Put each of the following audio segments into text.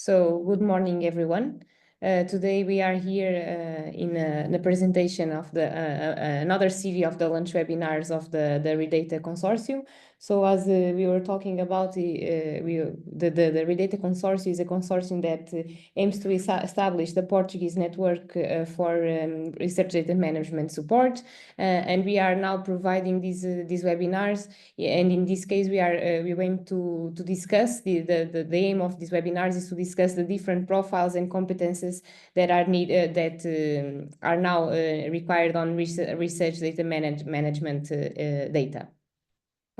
So good morning, everyone. Today we are here in the presentation of another series of the launch webinars of the Redata Consortium. So as we were talking about, the Redata Consortium is a consortium that aims to establish the Portuguese network for research data management support. And we are now providing these webinars. And in this case, we aim to discuss the aim of these webinars is to discuss the different profiles and competences that are are now required on research data management data.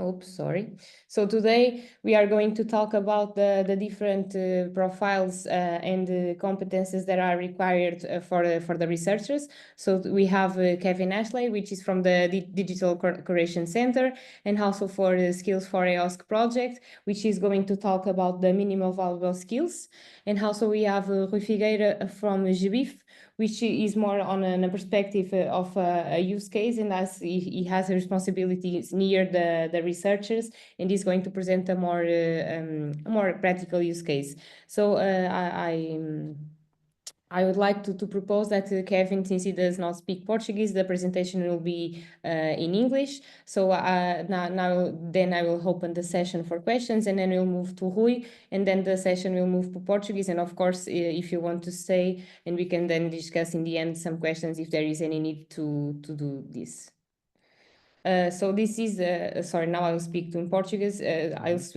Oops, sorry. So today we are going to talk about the different profiles and competences that are required for the researchers. So we have Kevin Ashley, which is from the Digital Curation Center, and also for the Skills for EOSC project, which is going to talk about the minimal valuable skills. And also we have Rui Figueira from GBIF, which is more on a perspective of a use case, and as he has responsibilities near the researchers, and is going to present a more practical use case. So I would like to propose that Kevin, since he does not speak Portuguese, the presentation will be in English. So then I will open the session for questions, and then we'll move to Rui, and then the session will move to Portuguese. And of course, if you want to stay, and we can then discuss in the end some questions if there is any need to do this. So this is sorry. Now I will speak in Portuguese. This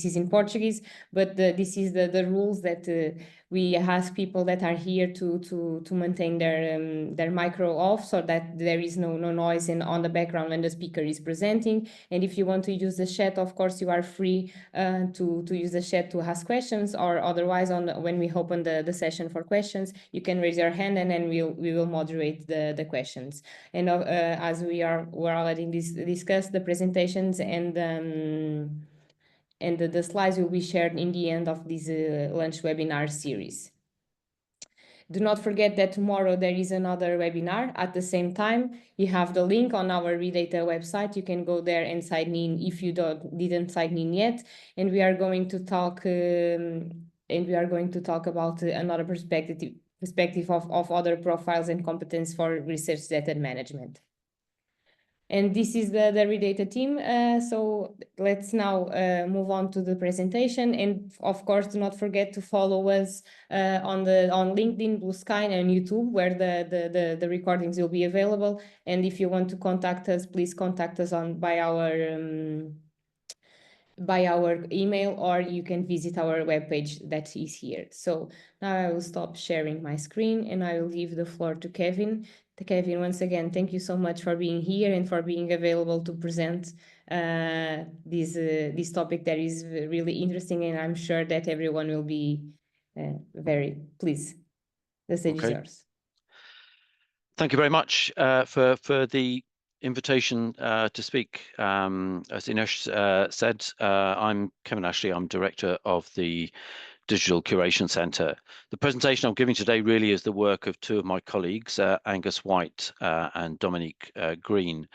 is in Portuguese, but this is the rules that we ask people that are here to maintain their micro off, so that there is no noise on the background when the speaker is presenting. And if you want to use the chat, of course, you are free to use the chat to ask questions, or otherwise when we open the session for questions, you can raise your hand, and then we will moderate the questions. And as we're already discussed, the presentations and the slides will be shared in the end of this lunch webinar series. Do not forget that tomorrow there is another webinar at the same time. You have the link on our Redata website. You can go there and sign in if you didn't sign in yet. And we are going to talk about another perspective of other profiles and competence for research data management. And this is the Redata team. So let's now move on to the presentation. And of course, do not forget to follow us on LinkedIn, Blue Sky, and YouTube, where the recordings will be available. And if you want to contact us, please contact us by our email, or you can visit our webpage that is here. So now I will stop sharing my screen, and I will give the floor to Kevin. Kevin, once again, thank you so much for being here and for being available to present this topic that is really interesting, and I'm sure that everyone will be very pleased. The stage is yours. Thank you very much for the invitation to speak. As Ines said, I'm Kevin Ashley. I'm director of the Digital Curation Center. The presentation I'm giving today really is the work of two of my colleagues, Angus White and Dominique Green.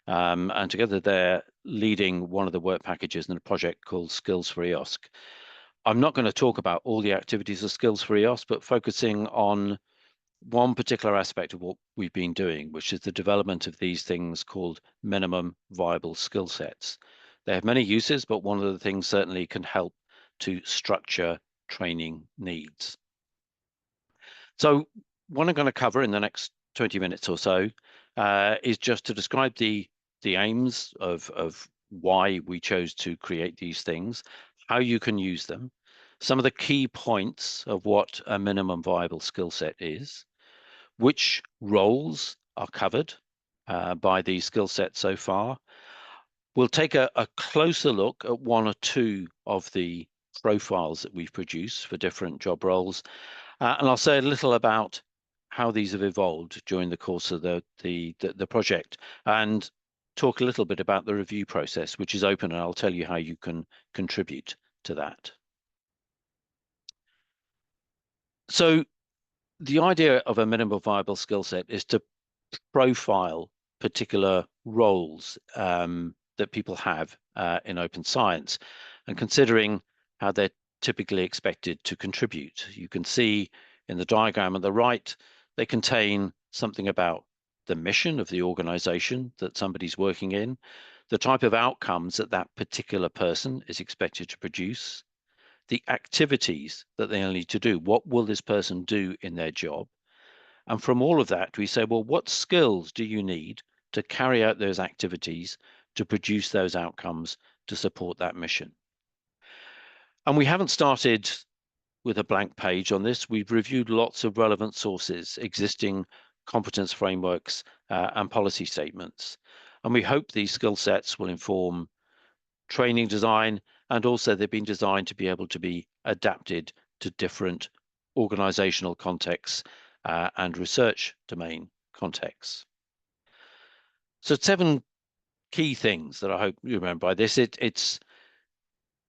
And together they're leading one of the work packages in a project called Skills for EOSC. I'm not going to talk about all the activities of Skills for EOSC, but focusing on one particular aspect of what we've been doing, which is the development of these things called minimum viable skill sets. They have many uses, but one of the things certainly can help to structure training needs. So what I'm going to cover in the next 20 minutes or so is just to describe the aims of why we chose to create these things, how you can use them, some of the key points of what a minimum viable skill set is, which roles are covered by these skill sets so far. We'll take a closer look at one or two of the profiles that we've produced for different job roles, and I'll say a little about how these have evolved during the course of the project, and talk a little bit about the review process, which is open, and I'll tell you how you can contribute to that. So the idea of a minimum viable skill set is to profile particular roles that people have in open science, and considering how they're typically expected to contribute. You can see in the diagram on the right, they contain something about the mission of the organization that somebody's working in, the type of outcomes that that particular person is expected to produce, the activities that they'll need to do. What will this person do in their job? And from all of that, we say, well, what skills do you need to carry out those activities, to produce those outcomes, to support that mission? And we haven't started with a blank page on this. We've reviewed lots of relevant sources, existing competence frameworks, and policy statements. And we hope these skill sets will inform training design, and also they've been designed to be able to be adapted to different organizational contexts and research domain contexts. So 7 key things that I hope you remember by this.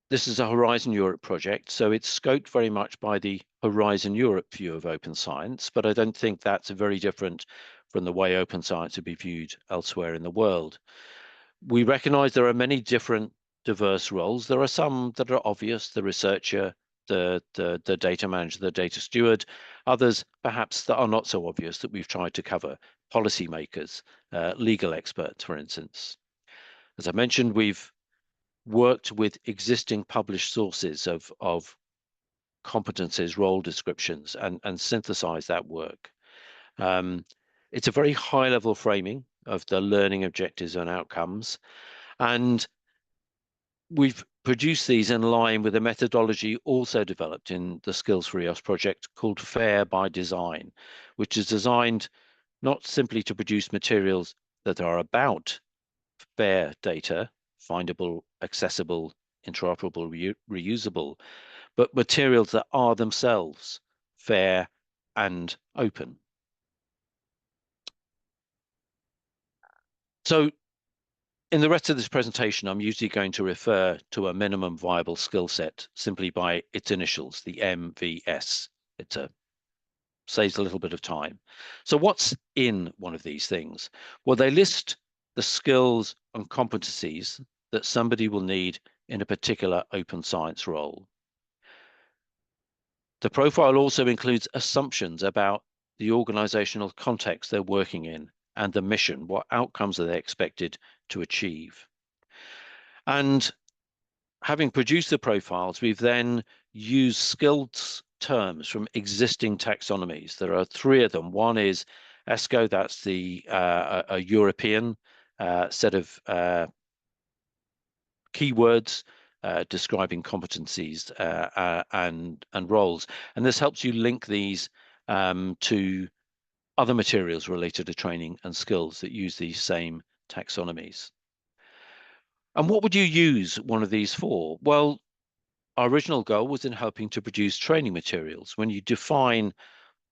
This is a Horizon Europe project, so it's scoped very much by the Horizon Europe view of open science, but I don't think that's very different from the way open science would be viewed elsewhere in the world. We recognize there are many different diverse roles. There are some that are obvious, the researcher, the data manager, the data steward, others perhaps that are not so obvious that we've tried to cover, policymakers, legal experts, for instance. As I mentioned, we've worked with existing published sources of competencies, role descriptions, and synthesize that work. It's a very high level framing of the learning objectives and outcomes. And we've produced these in line with a methodology also developed in the Skills for EOS project called FAIR by Design, which is designed not simply to produce materials that are about fair data, findable, accessible, interoperable, reusable, but materials that are themselves fair and open. So in the rest of this presentation, I'm usually going to refer to a minimum viable skill set simply by its initials, the MVS. It saves a little bit of time. So what's in one of these things? Well, they list the skills and competencies that somebody will need in a particular open science role. The profile also includes assumptions about the organizational context they're working in and the mission, what outcomes are they expected to achieve. And having produced the profiles, we've then used skills terms from existing taxonomies. There are 3 of them. One is ESCO, that's the a European set of keywords describing competencies and roles. And this helps you link these to other materials related to training and skills that use these same taxonomies. And what would you use one of these for? Well, our original goal was in helping to produce training materials. When you define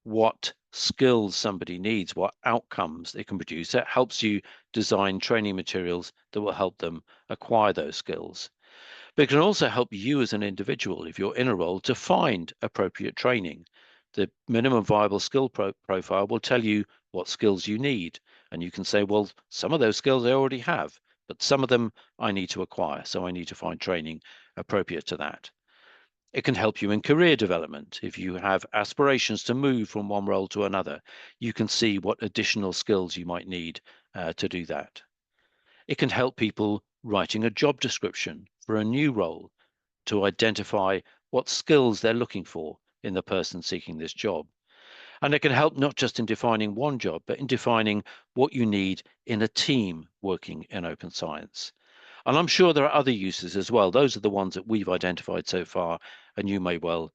what skills somebody needs, what outcomes they can produce, it helps you design training materials that will help them acquire those skills. But it can also help you as an individual, if you're in a role, to find appropriate training. The minimum viable skill profile will tell you what skills you need. And you can say, well, some of those skills I already have, but some of them I need to acquire. So I need to find training appropriate to that. It can help you in career development. If you have aspirations to move from one role to another, you can see what additional skills you might need to do that. It can help people writing a job description for a new role to identify what skills they're looking for in the person seeking this job. And it can help not just in defining one job, but in defining what you need in a team working in open science. And I'm sure there are other uses as well. Those are the ones that we've identified so far, and you may well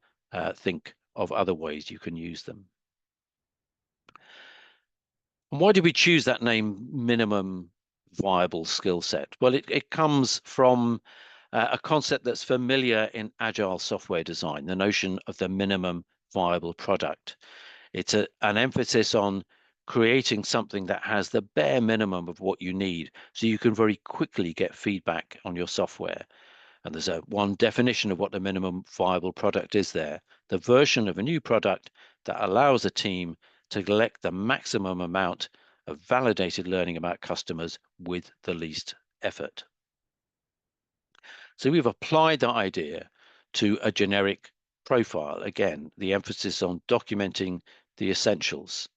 think of other ways you can use them. And why did we choose that name, minimum viable skill set? Well, it comes from a concept that's familiar in agile software design, the notion of the minimum viable product. It's an emphasis on creating something that has the bare minimum of what you need, so you can very quickly get feedback on your software. And there's one definition of what the minimum viable product is there, the version of a new product that allows a team to collect the maximum amount of validated learning about customers with the least effort. So we've applied that idea to a generic profile. Again, the emphasis on documenting the essentials.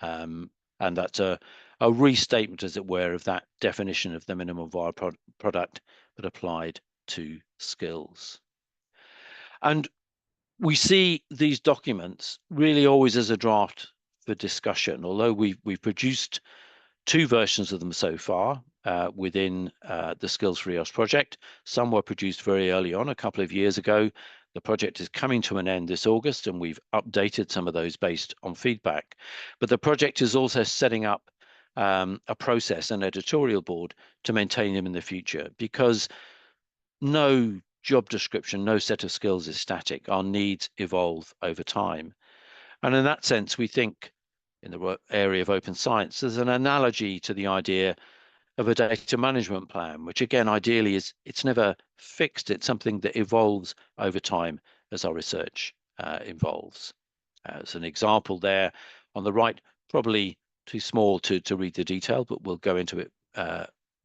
And that's a restatement, as it were, of that definition of the minimum viable product, but applied to skills. And we see these documents really always as a draft for discussion, although we've produced 2 versions of them so far within the Skills for EOS project. Some were produced very early on, a couple of years ago. The project is coming to an end this August, and we've updated some of those based on feedback. But the project is also setting up a process, an editorial board, to maintain them in the future, because no job description, no set of skills is static. Our needs evolve over time. And in that sense, we think in the area of open science, there's an analogy to the idea of a data management plan, which again, ideally it's never fixed. It's something that evolves over time as our research evolves. As an example there on the right, probably too small to read the detail, but we'll go into it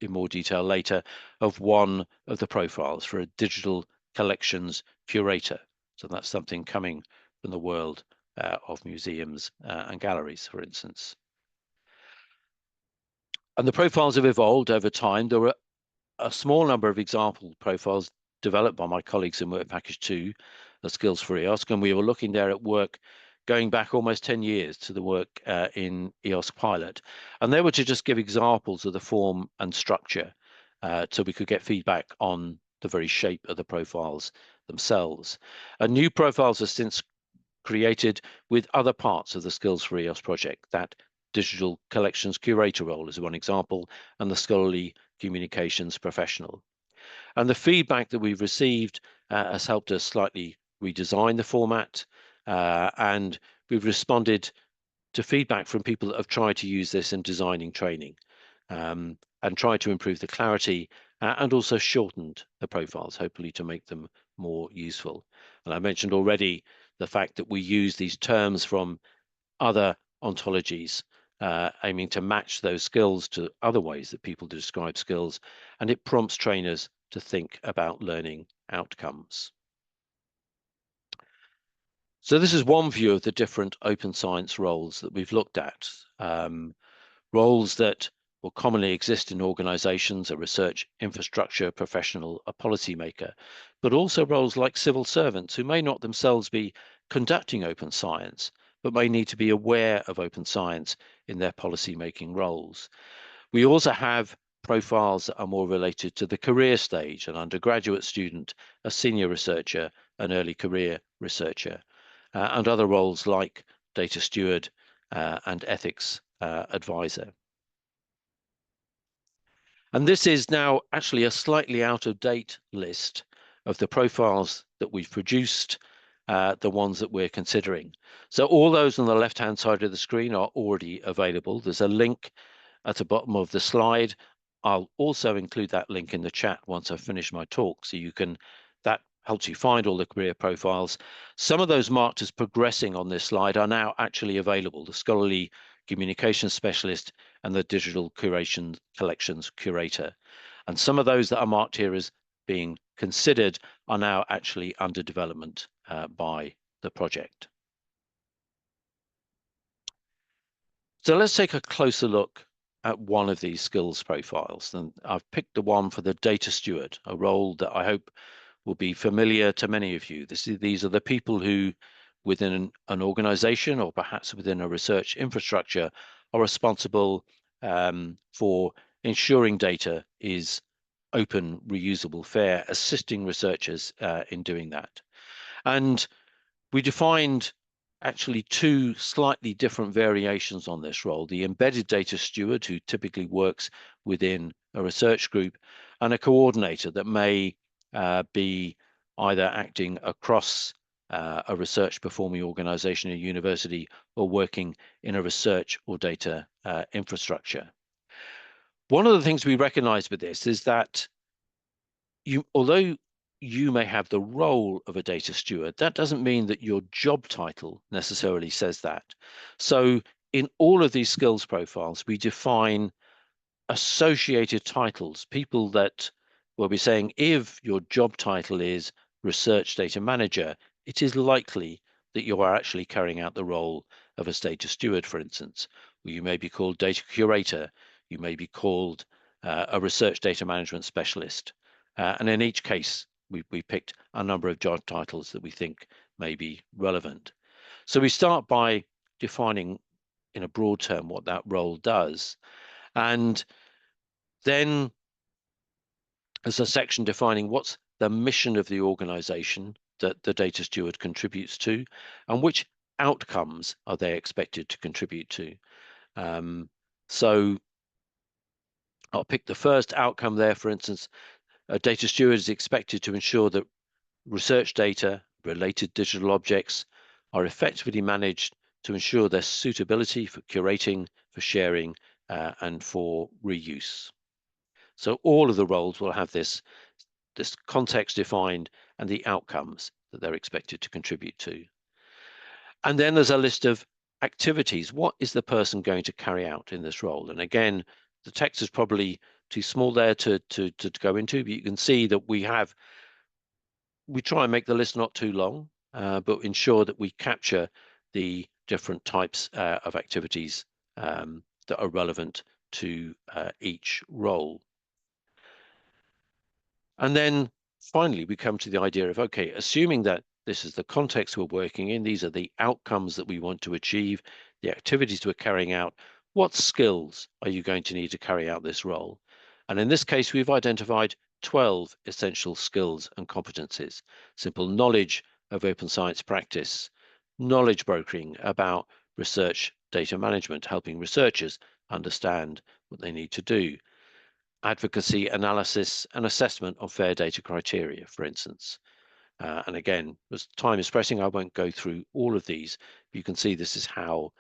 in more detail later, of one of the profiles for a digital collections curator. So that's something coming from the world of museums and galleries, for instance. And the profiles have evolved over time. There are a small number of example profiles developed by my colleagues in Work Package 2, the Skills for EOS, and we were looking there at work going back almost 10 years to the work in EOS Pilot. And they were to just give examples of the form and structure so we could get feedback on the very shape of the profiles themselves. And new profiles are since created with other parts of the Skills for EOS project. That digital collections curator role is one example, and the scholarly communications professional. And the feedback that we've received has helped us slightly redesign the format, and we've responded to feedback from people that have tried to use this in designing training and tried to improve the clarity and also shortened the profiles, hopefully to make them more useful. And I mentioned already the fact that we use these terms from other ontologies, aiming to match those skills to other ways that people describe skills, and it prompts trainers to think about learning outcomes. So this is one view of the different open science roles that we've looked at. Roles that will commonly exist in organizations, a research infrastructure professional, a policymaker, but also roles like civil servants who may not themselves be conducting open science, but may need to be aware of open science in their policymaking roles. We also have profiles that are more related to the career stage, an undergraduate student, a senior researcher, an early career researcher, and other roles like data steward and ethics advisor. And this is now actually a slightly out of date list of the profiles that we've produced, the ones that we're considering. So all those on the left-hand side of the screen are already available. There's a link at the bottom of the slide. I'll also include that link in the chat once I've finished my talk, so you can, that helps you find all the career profiles. Some of those marked as progressing on this slide are now actually available, the scholarly communication specialist and the digital curation collections curator. And some of those that are marked here as being considered are now actually under development by the project. So let's take a closer look at one of these skills profiles. And I've picked the one for the data steward, a role that I hope will be familiar to many of you. These are the people who, within an organization or perhaps within a research infrastructure, are responsible for ensuring data is open, reusable, fair, assisting researchers in doing that. And we defined actually 2 slightly different variations on this role: the embedded data steward, who typically works within a research group, and a coordinator that may be either acting across a research performing organization, a university, or working in a research or data infrastructure. One of the things we recognize with this is that although you may have the role of a data steward, that doesn't mean that your job title necessarily says that. So in all of these skills profiles, we define associated titles, people that will be saying, if your job title is research data manager, it is likely that you are actually carrying out the role of a data steward, for instance, or you may be called data curator, you may be called a research data management specialist. And in each case, we picked a number of job titles that we think may be relevant. So we start by defining in a broad term what that role does. And then there's a section defining what's the mission of the organization that the data steward contributes to, and which outcomes are they expected to contribute to. So I'll pick the first outcome there. For instance, a data steward is expected to ensure that research data, related digital objects, are effectively managed to ensure their suitability for curating, for sharing, and for reuse. So all of the roles will have this context defined and the outcomes that they're expected to contribute to. And then there's a list of activities. What is the person going to carry out in this role? And again, the text is probably too small there to go into, but you can see that we try and make the list not too long, but ensure that we capture the different types of activities that are relevant to each role. And then finally, we come to the idea of, okay, assuming that this is the context we're working in, these are the outcomes that we want to achieve, the activities we're carrying out, what skills are you going to need to carry out this role? And in this case, we've identified 12 essential skills and competencies: simple knowledge of open science practice, knowledge brokering about research data management, helping researchers understand what they need to do, advocacy, analysis, and assessment of fair data criteria, for instance. And again, as time is pressing, I won't go through all of these. You can see this is how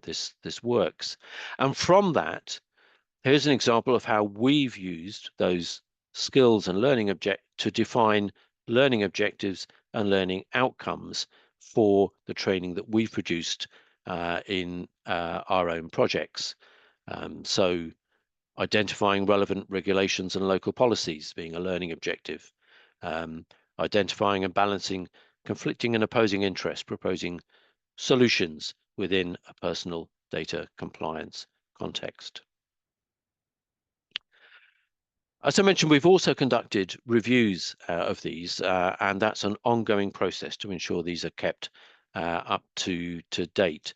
this works. And from that, here's an example of how we've used those skills and learning to define learning objectives and learning outcomes for the training that we've produced in our own projects. So identifying relevant regulations and local policies being a learning objective, identifying and balancing conflicting and opposing interests, proposing solutions within a personal data compliance context. As I mentioned, we've also conducted reviews of these, and that's an ongoing process to ensure these are kept up to date.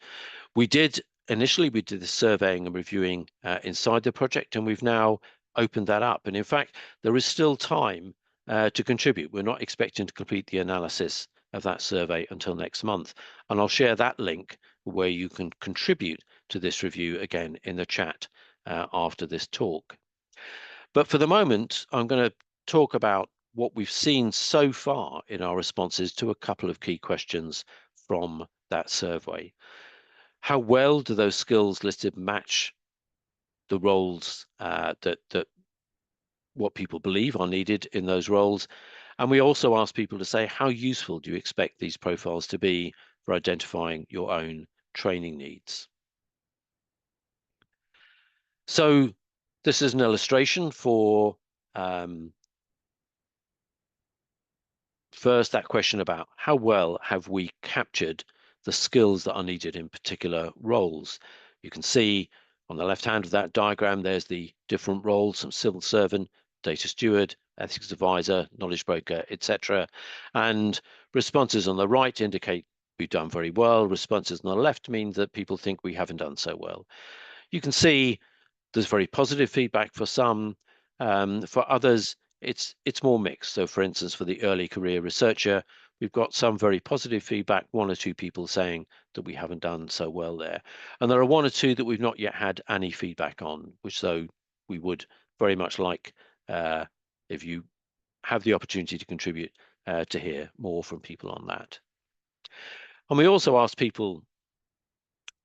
Initially, we did the surveying and reviewing inside the project, and we've now opened that up. And in fact, there is still time to contribute. We're not expecting to complete the analysis of that survey until next month. And I'll share that link where you can contribute to this review again in the chat after this talk. But for the moment, I'm going to talk about what we've seen so far in our responses to a couple of key questions from that survey. How well do those skills listed match the roles that what people believe are needed in those roles? And we also ask people to say, how useful do you expect these profiles to be for identifying your own training needs? So this is an illustration for first that question about how well have we captured the skills that are needed in particular roles. You can see on the left hand of that diagram, there's the different roles: some civil servant, data steward, ethics advisor, knowledge broker, etc. And responses on the right indicate we've done very well. Responses on the left mean that people think we haven't done so well. You can see there's very positive feedback for some. For others, it's more mixed. So for instance, for the early career researcher, we've got some very positive feedback, one or two people saying that we haven't done so well there. And there are one or two that we've not yet had any feedback on, which though we would very much like, if you have the opportunity to contribute, to hear more from people on that. And we also asked people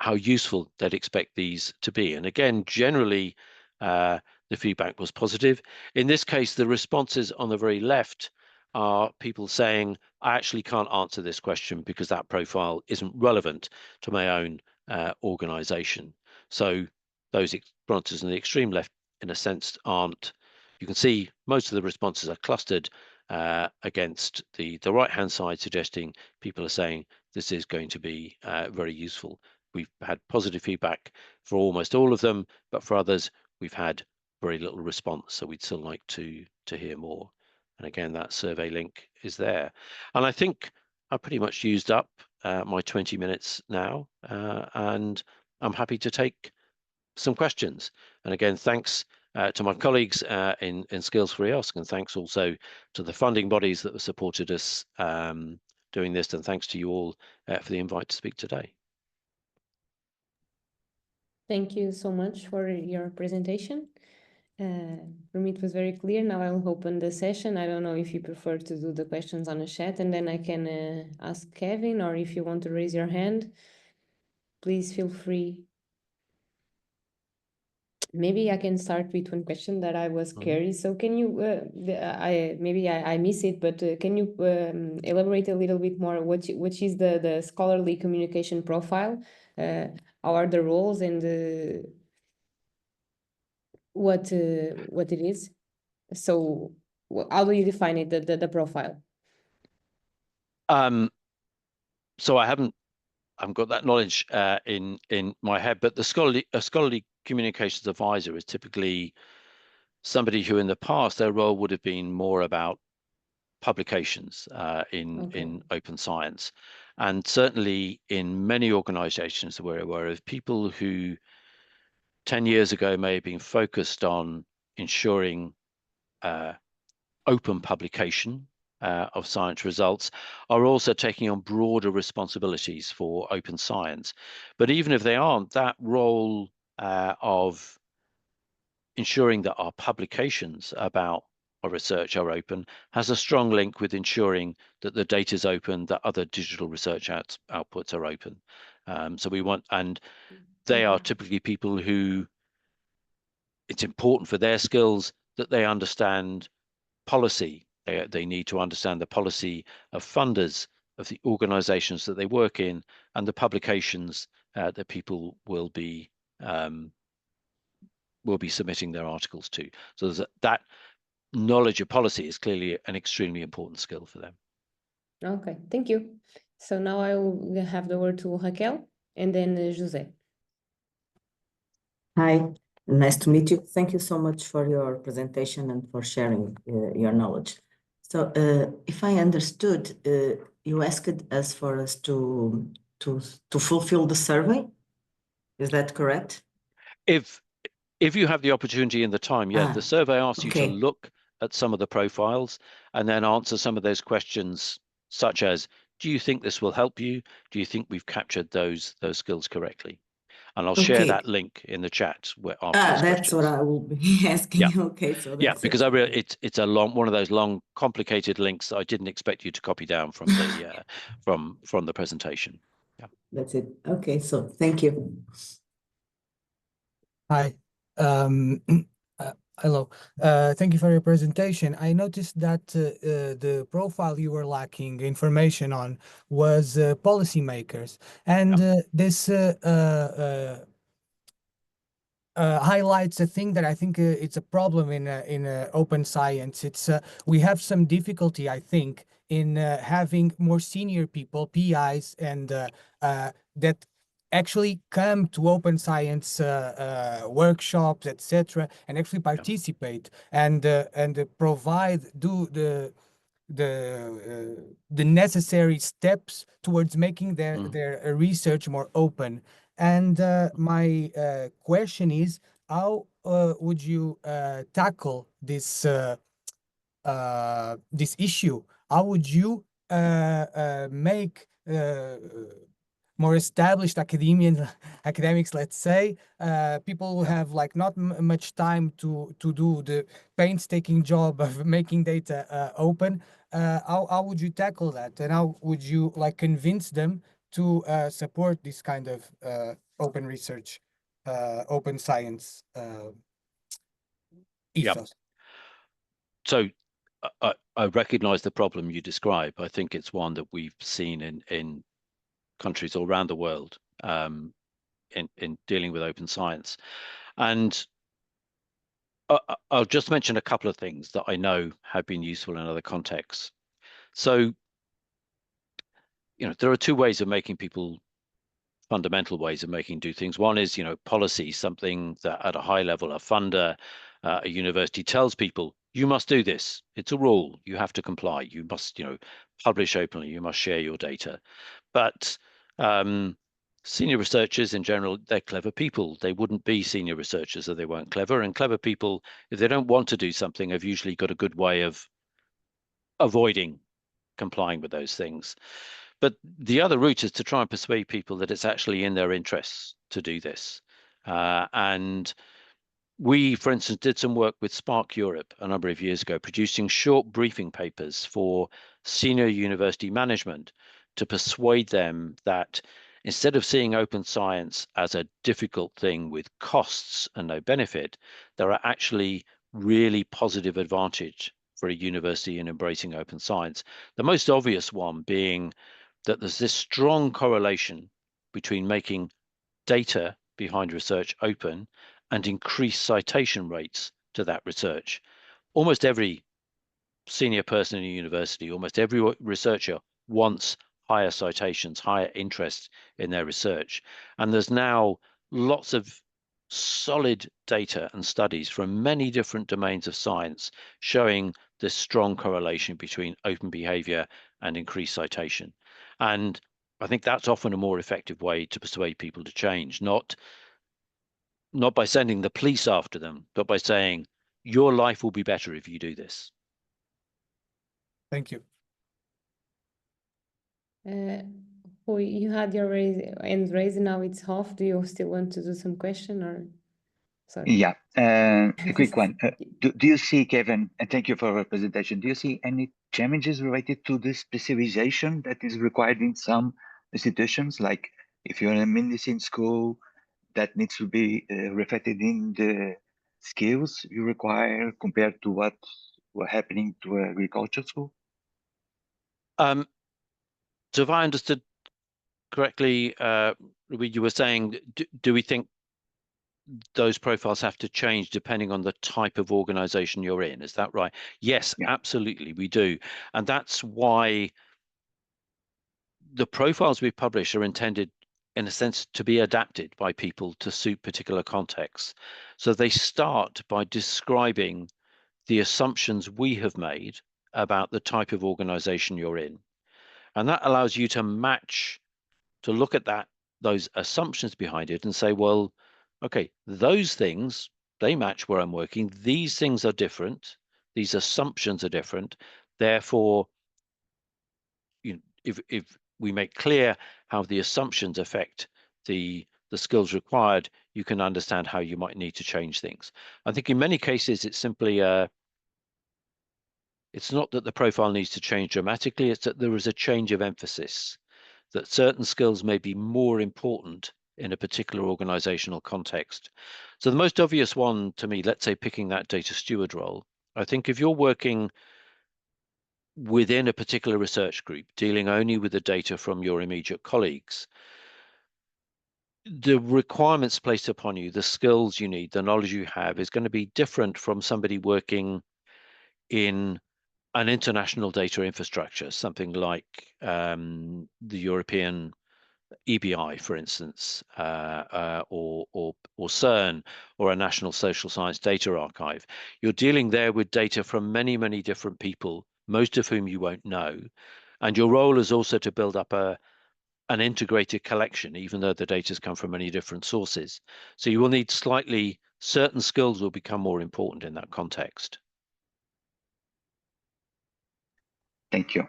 how useful they'd expect these to be. And again, generally, the feedback was positive. In this case, the responses on the very left are people saying, I actually can't answer this question because that profile isn't relevant to my own organization. So those responses in the extreme left, in a sense, aren't. You can see most of the responses are clustered against the right-hand side, suggesting people are saying this is going to be very useful. We've had positive feedback for almost all of them, but for others, we've had very little response. So we'd still like to hear more. And again, that survey link is there. And I think I've pretty much used up my 20 minutes now, and I'm happy to take some questions. And again, thanks to my colleagues in Skills for EOSC, and thanks also to the funding bodies that have supported us doing this, and thanks to you all for the invite to speak today. Thank you so much for your presentation. For me, it was very clear. Now I'll open the session. I don't know if you prefer to do the questions on the chat, and then I can ask Kevin, or if you want to raise your hand, please feel free. Maybe I can start with one question that I was curious. So can you, maybe I miss it, but can you elaborate a little bit more which is the scholarly communication profile? How are the roles and what it is? So how do you define it, the profile? So I haven't got that knowledge in my head, but a scholarly communications advisor is typically somebody who in the past their role would have been more about publications in open science. And certainly in many organizations we're aware of people who 10 years ago may have been focused on ensuring open publication of science results, are also taking on broader responsibilities for open science. But even if they aren't, that role of ensuring that our publications about our research are open has a strong link with ensuring that the data is open, that other digital research outputs are open. So we want, and they are typically people who it's important for their skills that they understand policy. They need to understand the policy of funders, of the organizations that they work in, and the publications that people will be submitting their articles to. So that knowledge of policy is clearly an extremely important skill for them. Okay, thank you. So now I will have the word to Raquel and then José. Hi, nice to meet you. Thank you so much for your presentation and for sharing your knowledge. So if I understood, you asked us for us to fulfill the survey. Is that correct? If you have the opportunity and the time, yeah, the survey asks you to look at some of the profiles and then answer some of those questions, such as, do you think this will help you? Do you think we've captured those skills correctly? And I'll share that link in the chat after that's what I will be asking. Yeah. Okay, so yeah, because it's a one of those long, complicated links that I didn't expect you to copy down from the from the presentation. Yeah, that's it. Okay, so thank you. Hi. Hello. Thank you for your presentation. I noticed that the profile you were lacking information on was policymakers, and this highlights a thing that I think it's a problem in open science. It's we have some difficulty, I think, in having more senior people, PIs, and that actually come to open science workshops, etc., and actually participate and provide the necessary steps towards making their research more open. And my question is, how would you tackle this this issue? How would you make more established academics, let's say, people who have like not much time to do the painstaking job of making data open? How would you tackle that, and how would you like convince them to support this kind of open research, open science ethos? So I recognize the problem you describe. I think it's one that we've seen in countries all around the world in dealing with open science. And I'll just mention a couple of things that I know have been useful in other contexts. So, there are two ways of making people, fundamental ways of making do things. One is, policy, something that at a high level, a funder, a university tells people, you must do this. It's a rule. You have to comply. You must, publish openly. You must share your data. But senior researchers in general, they're clever people. They wouldn't be senior researchers if they weren't clever. And clever people, if they don't want to do something, have usually got a good way of avoiding complying with those things. But the other route is to try and persuade people that it's actually in their interests to do this. And we, for instance, did some work with Spark Europe a number of years ago, producing short briefing papers for senior university management to persuade them that instead of seeing open science as a difficult thing with costs and no benefit, there are actually really positive advantage for a university in embracing open science. The most obvious one being that there's this strong correlation between making data behind research open and increased citation rates to that research. Almost every senior person in a university, almost every researcher wants higher citations, higher interest in their research. And there's now lots of solid data and studies from many different domains of science showing this strong correlation between open behavior and increased citation. And I think that's often a more effective way to persuade people to change, not by sending the police after them, but by saying, your life will be better if you do this. Thank you. You had your hand raised, now it's off. Do you still want to do some question or? Sorry. Yeah, a quick one. Do you see, Kevin, and thank you for your presentation, do you see any challenges related to the specialization that is required in some institutions? Like if you're in a medicine school, that needs to be reflected in the skills you require compared to what were happening to an agriculture school? So if I understood correctly, you were saying, do we think those profiles have to change depending on the type of organization you're in? Is that right? Yes, yeah. Absolutely, we do. And that's why the profiles we publish are intended, in a sense, to be adapted by people to suit particular contexts. So they start by describing the assumptions we have made about the type of organization you're in. And that allows you to look at those assumptions behind it and say, well, okay, those things, they match where I'm working. These things are different. These assumptions are different. Therefore, if we make clear how the assumptions affect the skills required, you can understand how you might need to change things. I think in many cases, it's simply it's not that the profile needs to change dramatically, it's that there is a change of emphasis, that certain skills may be more important in a particular organizational context. So the most obvious one to me, let's say picking that data steward role, I think if you're working within a particular research group, dealing only with the data from your immediate colleagues, the requirements placed upon you, the skills you need, the knowledge you have is going to be different from somebody working in an international data infrastructure, something like the European EBI, for instance, or CERN, or a National Social Science Data Archive. You're dealing there with data from many, many different people, most of whom you won't know. And your role is also to build up an integrated collection, even though the data's come from many different sources. So you will need certain skills will become more important in that context. Thank you.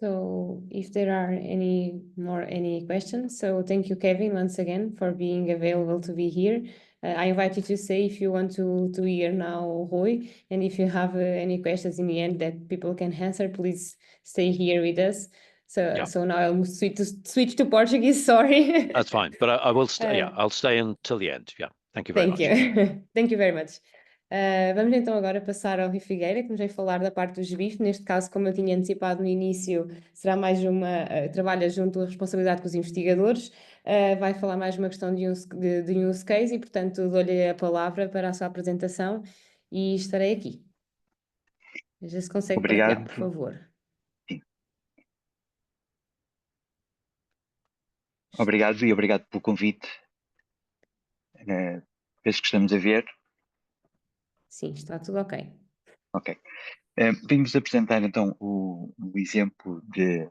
So if there are any questions, so thank you, Kevin, once again for being available to be here. I invite you to say if you want to hear now, Rui, and if you have any questions in the end that people can answer, please stay here with us. So now I'll switch to Portuguese. Sorry. That's fine, but I will stay. I'll stay until the end. Yeah, thank you very much. Thank you. Thank you very much. Vamos então agora passar ao Rui Figueira, que nos vai falar da parte do GBIF. Neste caso, como eu tinha antecipado no início, será mais trabalha junto à responsabilidade com os investigadores, vai falar mais uma questão de use case e, portanto, dou-lhe a palavra para a sua apresentação e estarei aqui. Veja se consegue partilhar, por Obrigado. favor. Sim. Obrigado e obrigado pelo convite. Penso que estamos a ver. Sim, está tudo ok. Ok. Vim-vos apresentar então o exemplo de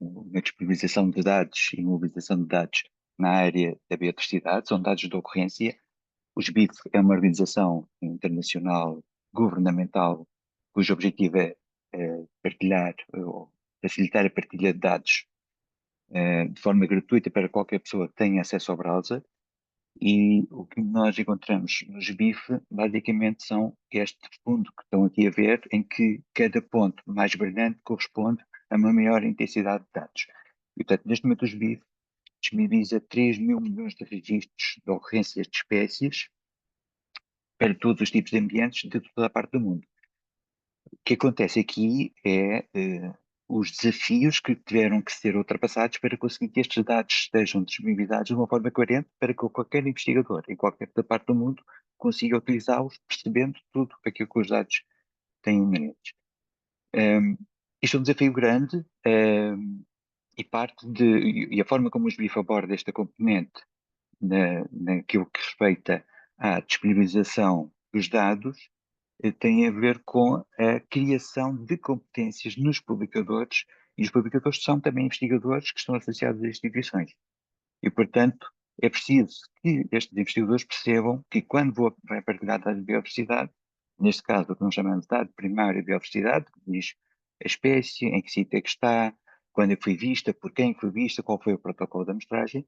uma disponibilização de dados e mobilização de dados na área da biodiversidade, são dados de ocorrência. O SBIF é uma organização internacional governamental cujo objetivo é partilhar ou facilitar a partilha de dados de forma gratuita para qualquer pessoa que tenha acesso ao browser. E o que nós encontramos no SBIF, basicamente, são este fundo que estão aqui a ver, em que cada ponto mais brilhante corresponde a uma maior intensidade de dados. E, portanto, neste momento o SBIF disponibiliza 3 mil milhões de registros de ocorrências de espécies para todos os tipos de ambientes de toda a parte do mundo. O que acontece aqui é os desafios que tiveram que ser ultrapassados para conseguir que estes dados estejam disponibilizados de uma forma coerente para que qualquer investigador em qualquer parte do mundo consiga utilizá-los percebendo tudo aquilo que os dados têm inerentes. Isto é um desafio grande e a forma como o SBIF aborda esta componente naquilo que respeita à disponibilização dos dados tem a ver com a criação de competências nos publicadores, e os publicadores são também investigadores que estão associados a instituições. E, portanto, é preciso que estes investigadores percebam que quando vai partilhar dados de biodiversidade, neste caso o que nós chamamos de dado primário de biodiversidade, que diz a espécie, em que sítio é que está, quando é que foi vista, por quem foi vista, qual foi o protocolo de amostragem,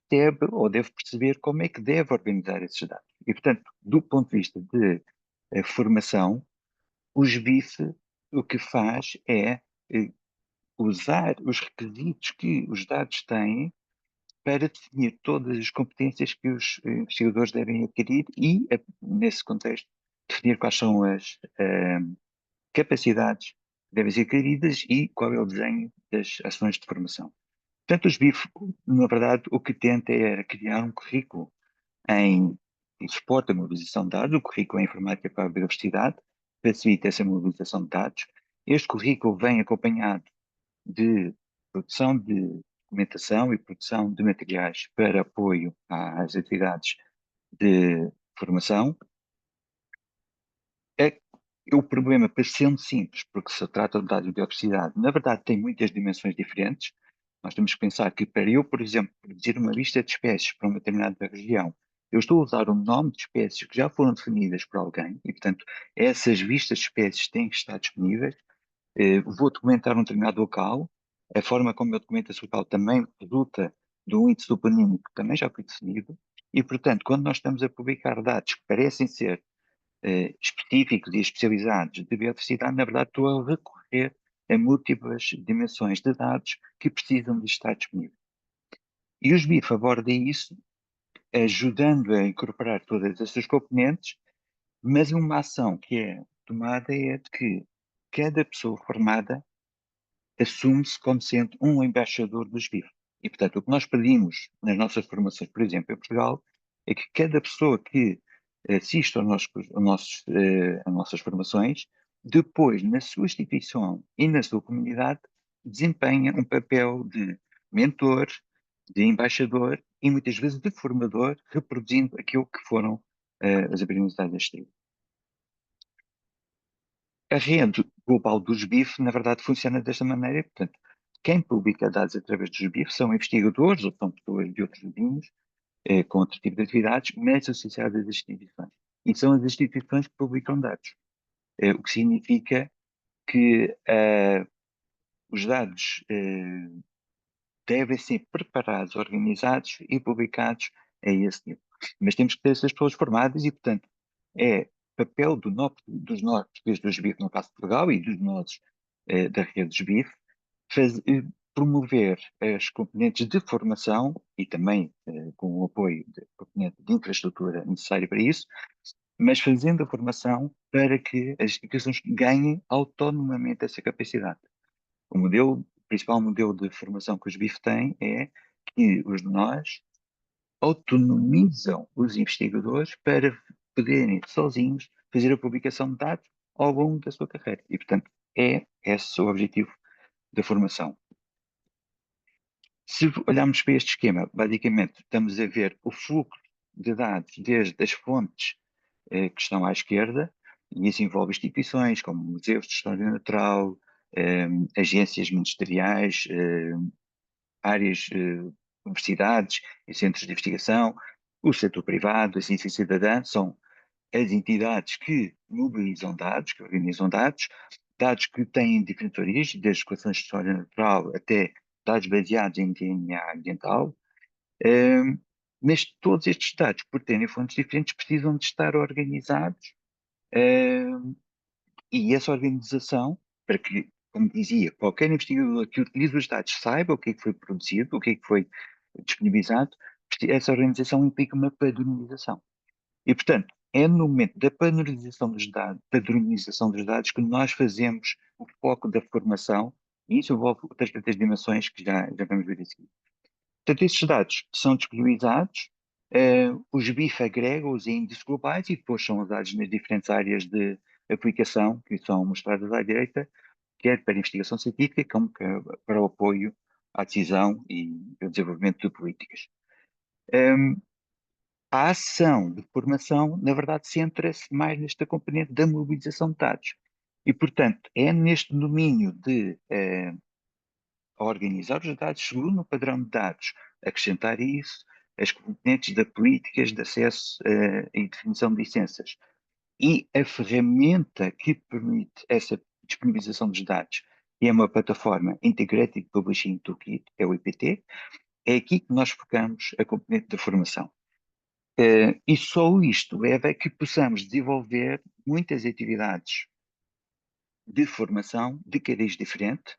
percebe ou deve perceber como é que deve organizar esses dados. E, portanto, do ponto de vista de formação, o SBIF o que faz é usar os requisitos que os dados têm para definir todas as competências que os investigadores devem adquirir e, nesse contexto, definir quais são as capacidades que devem ser adquiridas e qual é o desenho das ações de formação. Portanto, o SBIF, na verdade, o que tenta é criar um currículo em suporte à mobilização de dados, o currículo em informática para a biodiversidade, facilita essa mobilização de dados. Este currículo vem acompanhado de produção de documentação e produção de materiais para apoio às atividades de formação. O problema, parecendo simples, porque se trata de dados de biodiversidade, na verdade tem muitas dimensões diferentes. Nós temos que pensar que para eu, por exemplo, produzir uma lista de espécies para uma determinada região, eu estou a usar o nome de espécies que já foram definidas por alguém e, portanto, essas listas de espécies têm que estar disponíveis. Vou documentar um determinado local, a forma como eu documento esse local também resulta de um índice toponímico que também já foi definido e, portanto, quando nós estamos a publicar dados que parecem ser específicos e especializados de biodiversidade, na verdade estou a recorrer a múltiplas dimensões de dados que precisam de estar disponíveis. E o SBIF aborda isso ajudando a incorporar todas essas componentes, mas uma ação que é tomada é de que cada pessoa formada assume-se como sendo um embaixador do SBIF. E, portanto, o que nós pedimos nas nossas formações, por exemplo, em Portugal, é que cada pessoa que assiste às nossas formações, depois, na sua instituição e na sua comunidade, desempenha um papel de mentor, de embaixador e muitas vezes de formador, reproduzindo aquilo que foram as aprendizagens deste livro. A rede global dos SBIF, na verdade, funciona desta maneira. Portanto, quem publica dados através dos SBIF são investigadores ou são pessoas de outros domínios, com outro tipo de atividades, mas associadas às instituições. E são as instituições que publicam dados. O que significa que os dados devem ser preparados, organizados e publicados a esse nível. Mas temos que ter essas pessoas formadas e, portanto, é papel dos nós portugueses do SBIF, no caso de Portugal, e dos nossos da rede SBIF, promover as componentes de formação e também com o apoio da componente de infraestrutura necessária para isso, mas fazendo a formação para que as instituições ganhem autonomamente essa capacidade. O principal modelo de formação que os BIF têm é que os nós autonomizam os investigadores para poderem sozinhos fazer a publicação de dados ao longo da sua carreira. E, portanto, é esse o objetivo da formação. Se olharmos para este esquema, basicamente estamos a ver o fluxo de dados desde as fontes que estão à esquerda, e isso envolve instituições como museus de história natural, agências ministeriais, áreas, universidades e centros de investigação, o setor privado, a ciência cidadã, são as entidades que mobilizam dados, que organizam dados, dados que têm diferentes origens, desde equações de história natural até dados baseados em DNA ambiental. Mas todos estes dados, por terem fontes diferentes, precisam de estar organizados, e essa organização, para que, como dizia, qualquer investigador que utilize os dados saiba o que é que foi produzido, o que é que foi disponibilizado, essa organização implica uma padronização. E, portanto, é no momento da padronização dos dados que nós fazemos o foco da formação, e isso envolve outras dimensões que já vamos ver a seguir. Portanto, esses dados são disponibilizados, os BIF agregam-os em índices globais e depois são usados nas diferentes áreas de aplicação que são mostradas à direita, quer para a investigação científica, como para o apoio à decisão e ao desenvolvimento de políticas. A ação de formação, na verdade, centra-se mais nesta componente da mobilização de dados. E, portanto, é neste domínio de organizar os dados segundo o padrão de dados, acrescentar isso, as componentes da políticas de acesso e definição de licenças. E a ferramenta que permite essa disponibilização dos dados, que é uma plataforma Integrated Publishing Toolkit, é o IPT, é aqui que nós focamos a componente da formação. E só isto leva a que possamos desenvolver muitas atividades de formação de cariz diferente,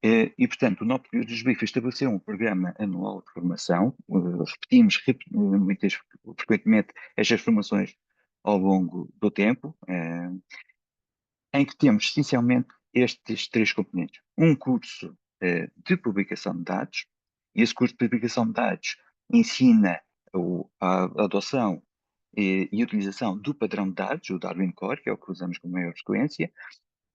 e, portanto, o nosso período dos BIF estabeleceu um programa anual de formação, repetimos frequentemente estas formações ao longo do tempo, em que temos essencialmente estes três componentes. Um curso de publicação de dados, e esse curso de publicação de dados ensina a adoção e utilização do padrão de dados, o Darwin Core, que é o que usamos com maior frequência.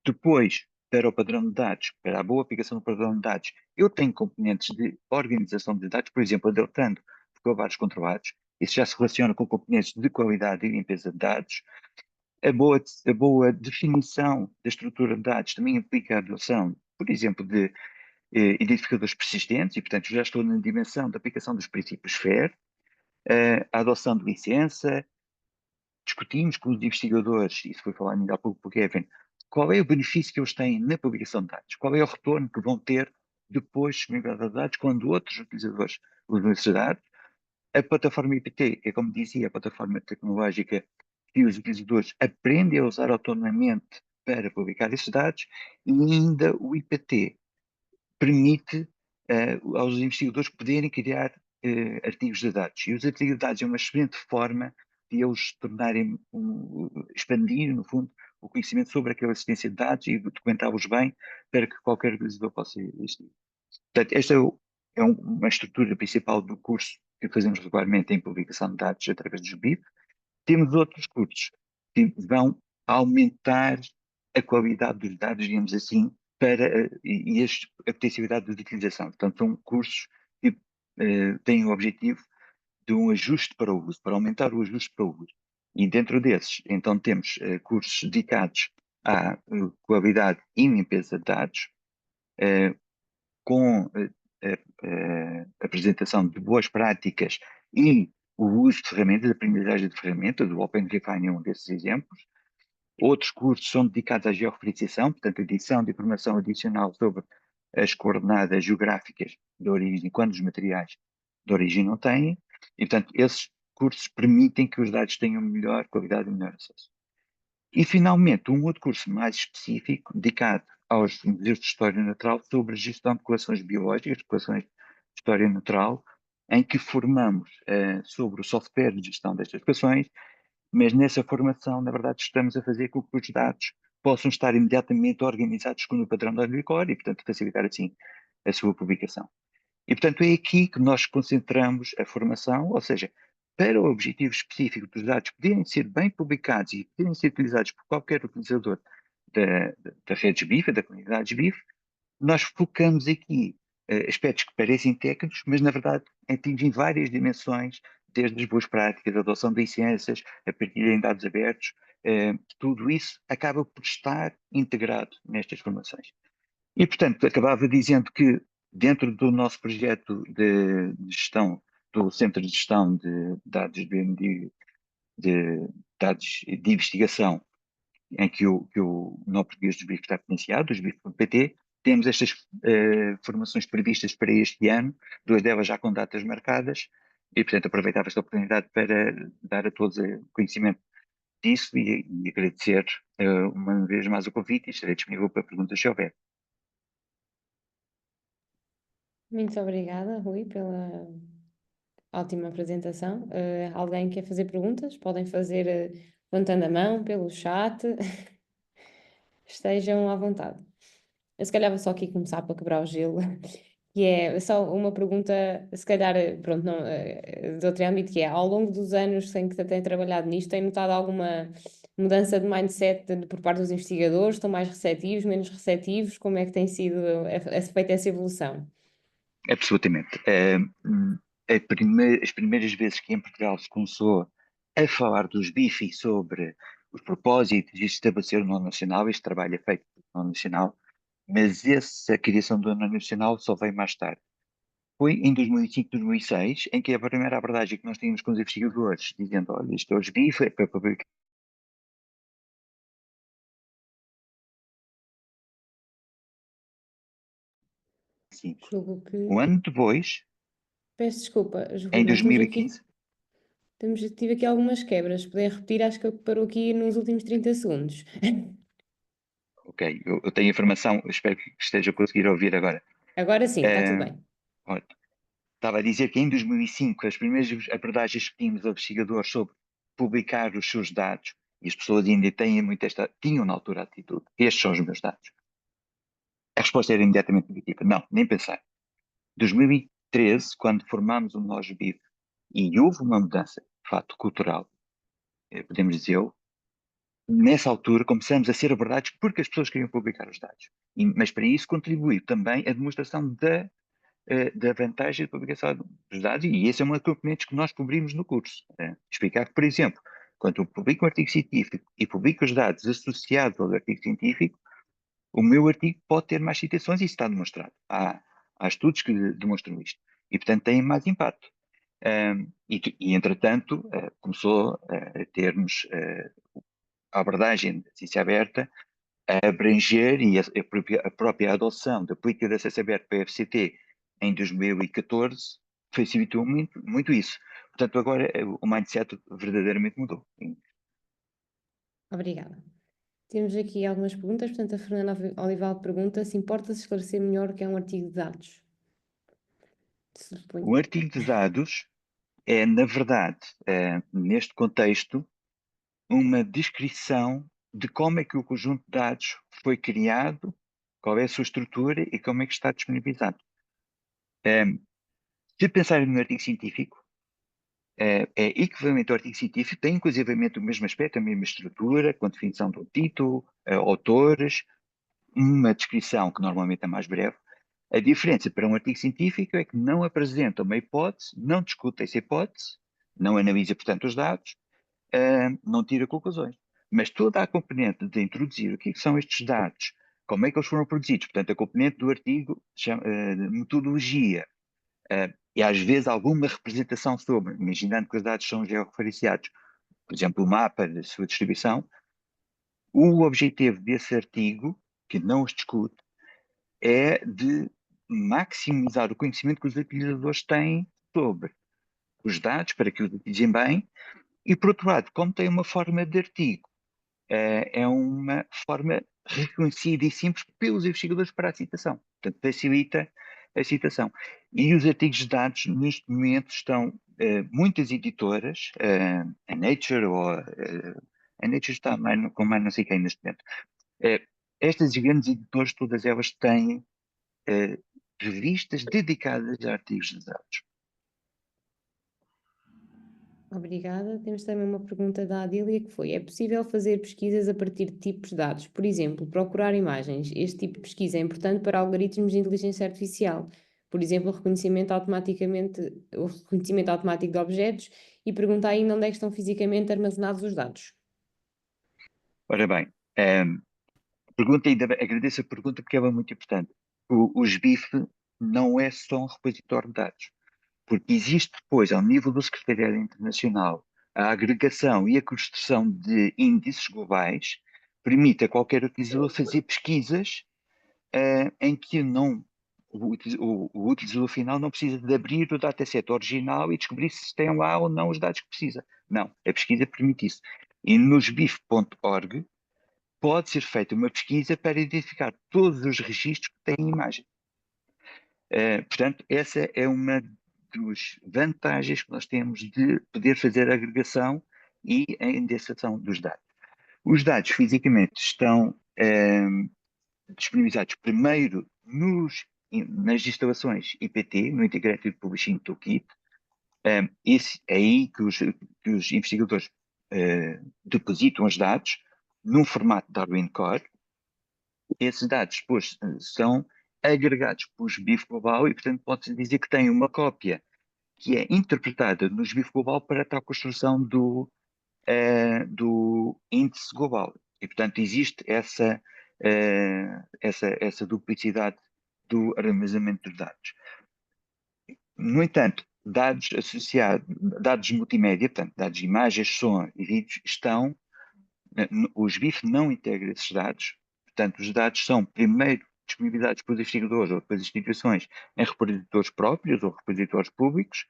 Depois, para o padrão de dados, para a boa aplicação do padrão de dados, eu tenho componentes de organização de dados, por exemplo, adotando vocabulários controlados. Isso já se relaciona com componentes de qualidade e limpeza de dados. A boa definição da estrutura de dados também implica a adoção, por exemplo, de identificadores persistentes, e, portanto, já estou na dimensão da aplicação dos princípios FAIR, a adoção de licença. Discutimos com os investigadores, isso foi falado ainda há pouco por Kevin, qual é o benefício que eles têm na publicação de dados, qual é o retorno que vão ter depois de disponibilidade de dados quando outros utilizadores usam esses dados. A plataforma IPT é, como dizia, a plataforma tecnológica que os utilizadores aprendem a usar autonomamente para publicar esses dados, e ainda o IPT permite aos investigadores poderem criar artigos de dados. E os artigos de dados é uma excelente forma de eles tornarem, expandir, no fundo, o conhecimento sobre aquela existência de dados e documentá-los bem para que qualquer utilizador possa existir. Portanto, esta é uma estrutura principal do curso que fazemos regularmente em publicação de dados através dos BIF. Temos outros cursos que vão aumentar a qualidade dos dados, digamos assim, e a potencialidade de utilização. Portanto, são cursos que têm o objetivo de um ajuste para o uso, para aumentar o ajuste para o uso. E dentro desses, então, temos cursos dedicados à qualidade e limpeza de dados, com a apresentação de boas práticas e o uso de ferramentas, a aprendizagem de ferramentas, o OpenRefine é um desses exemplos. Outros cursos são dedicados à georreferenciação, portanto, adição de informação adicional sobre as coordenadas geográficas de origem, quando os materiais de origem não têm. E, portanto, esses cursos permitem que os dados tenham melhor qualidade e melhor acesso. E, finalmente, um outro curso mais específico, dedicado aos museus de História Natural sobre a gestão de coleções biológicas, coleções de História Natural, em que formamos sobre o software de gestão destas coleções, mas nessa formação, na verdade, estamos a fazer com que os dados possam estar imediatamente organizados com o padrão da Unicor e, portanto, facilitar assim a sua publicação. E, portanto, é aqui que nós concentramos a formação, ou seja, para o objetivo específico dos dados poderem ser bem publicados e poderem ser utilizados por qualquer utilizador da rede BIF, da comunidade BIF, nós focamos aqui aspectos que parecem técnicos, mas na verdade atingem várias dimensões, desde as boas práticas, a adoção de licenças, a partilha em dados abertos, tudo isso acaba por estar integrado nestas formações. E, portanto, acabava dizendo que dentro do nosso projeto de gestão, do Centro de Gestão de Dados de dados de investigação, em que o nó português dos BIF está financiado, os BIF.pt, temos estas formações previstas para este ano, 2 delas já com datas marcadas, e portanto aproveitava esta oportunidade para dar a todos conhecimento disso e agradecer uma vez mais o convite e estarei disponível para perguntas se houver. Muito obrigada, Rui, pela ótima apresentação. Alguém quer fazer perguntas? Podem fazer levantando a mão, pelo chat. Estejam à vontade. Eu se calhar vou só aqui começar para quebrar o gelo, que é só uma pergunta, se calhar, pronto, não, de outro âmbito, que é, ao longo dos anos em que tem trabalhado nisto, tem notado alguma mudança de mindset por parte dos investigadores? Estão mais receptivos, menos receptivos? Como é que tem sido feita essa evolução? Absolutamente. As primeiras vezes que em Portugal se começou a falar dos BIFI sobre os propósitos e estabelecer o nó nacional, este trabalho é feito no nó nacional, mas essa criação do nó nacional só veio mais tarde. Foi em 2005, 2006, em que a primeira abordagem que nós tínhamos com os investigadores, dizendo, olha, isto é os BIFI, é para publicar. Julgo que... Um ano depois, Peço desculpa, Rui, em nós temos aqui, 2015, tive aqui algumas quebras. Puder repetir, acho que parou aqui nos últimos 30 segundos. ok, eu tenho informação, espero que esteja a conseguir ouvir agora. Agora sim, está tudo bem. Olha, estava a dizer que em 2005 as primeiras abordagens que tínhamos aos investigadores sobre publicar os seus dados, e as pessoas ainda têm muito tinham na altura a atitude, estes são os meus dados. A resposta era imediatamente negativa, não, nem pensar. 2013, quando formámos o Nós BIF, e houve uma mudança, de facto, cultural, podemos dizer, nessa altura começamos a ser abordados porque as pessoas queriam publicar os dados. Mas para isso contribuiu também a demonstração da vantagem de publicação dos dados, e esse é um dos componentes que nós cobrimos no curso. Explicar que, por exemplo, quando eu publico um artigo científico e publico os dados associados ao artigo científico, o meu artigo pode ter mais citações e isso está demonstrado. Há estudos que demonstram isto. E, portanto, tem mais impacto. Entretanto, começou a termos a abordagem da ciência aberta a abranger e a própria adoção da política de acesso aberto para a FCT em 2014 facilitou muito, muito isso. Portanto, agora o mindset verdadeiramente mudou. Obrigada. Temos aqui algumas perguntas. Portanto, a Fernanda Olival pergunta se importa-se esclarecer melhor o que é um artigo de dados. O artigo de dados é, na verdade, neste contexto, uma descrição de como é que o conjunto de dados foi criado, qual é a sua estrutura e como é que está disponibilizado. Se pensarem no artigo científico, é equivalente ao artigo científico, tem inclusivamente o mesmo aspecto, a mesma estrutura, com a definição do título, autores, uma descrição que normalmente é mais breve. A diferença para um artigo científico é que não apresenta uma hipótese, não discute essa hipótese, não analisa, portanto, os dados, não tira conclusões. Mas toda a componente de introduzir o que são estes dados, como é que eles foram produzidos, portanto, a componente do artigo, metodologia, e às vezes alguma representação sobre, imaginando que os dados são georreferenciados, por exemplo, o mapa da sua distribuição, o objetivo desse artigo, que não os discute, é de maximizar o conhecimento que os utilizadores têm sobre os dados para que os utilizem bem, e por outro lado, como tem uma forma de artigo, é uma forma reconhecida e simples pelos investigadores para a citação. Portanto, facilita a citação. E os artigos de dados, neste momento, estão muitas editoras, a Nature ou a Nature está com mais não sei quem neste momento. Estas grandes editoras, todas elas têm revistas dedicadas a artigos de dados. Obrigada. Temos também uma pergunta da Adília que foi: é possível fazer pesquisas a partir de tipos de dados? Por exemplo, procurar imagens. Este tipo de pesquisa é importante para algoritmos de inteligência artificial. Por exemplo, o reconhecimento automático de objetos, e perguntar ainda onde é que estão fisicamente armazenados os dados. Ora bem, agradeço a pergunta porque ela é muito importante. O SBIF não é só um repositório de dados, porque existe depois, ao nível do Secretariado Internacional, a agregação e a construção de índices globais permite a qualquer utilizador fazer pesquisas em que o utilizador final não precisa de abrir o dataset original e descobrir se tem lá ou não os dados que precisa. Não, a pesquisa permite isso. E no sbif.org pode ser feita uma pesquisa para identificar todos os registros que têm imagem. Portanto, essa é uma das vantagens que nós temos de poder fazer a agregação e a indexação dos dados. Os dados fisicamente estão disponibilizados primeiro nas instalações IPT, no Integrated Publishing Toolkit. É aí que os investigadores depositam os dados num formato Darwin Core. Esses dados depois são agregados pelo SBIF Global e, portanto, pode-se dizer que tem uma cópia que é interpretada no SBIF Global para a tal construção do índice global. E, portanto, existe essa duplicidade do armazenamento dos dados. No entanto, dados associados, dados multimédia, portanto, dados de imagens, som e vídeos, o SBIF não integra esses dados. Portanto, os dados são primeiro disponibilizados pelos investigadores ou pelas instituições em repositórios próprios ou repositórios públicos,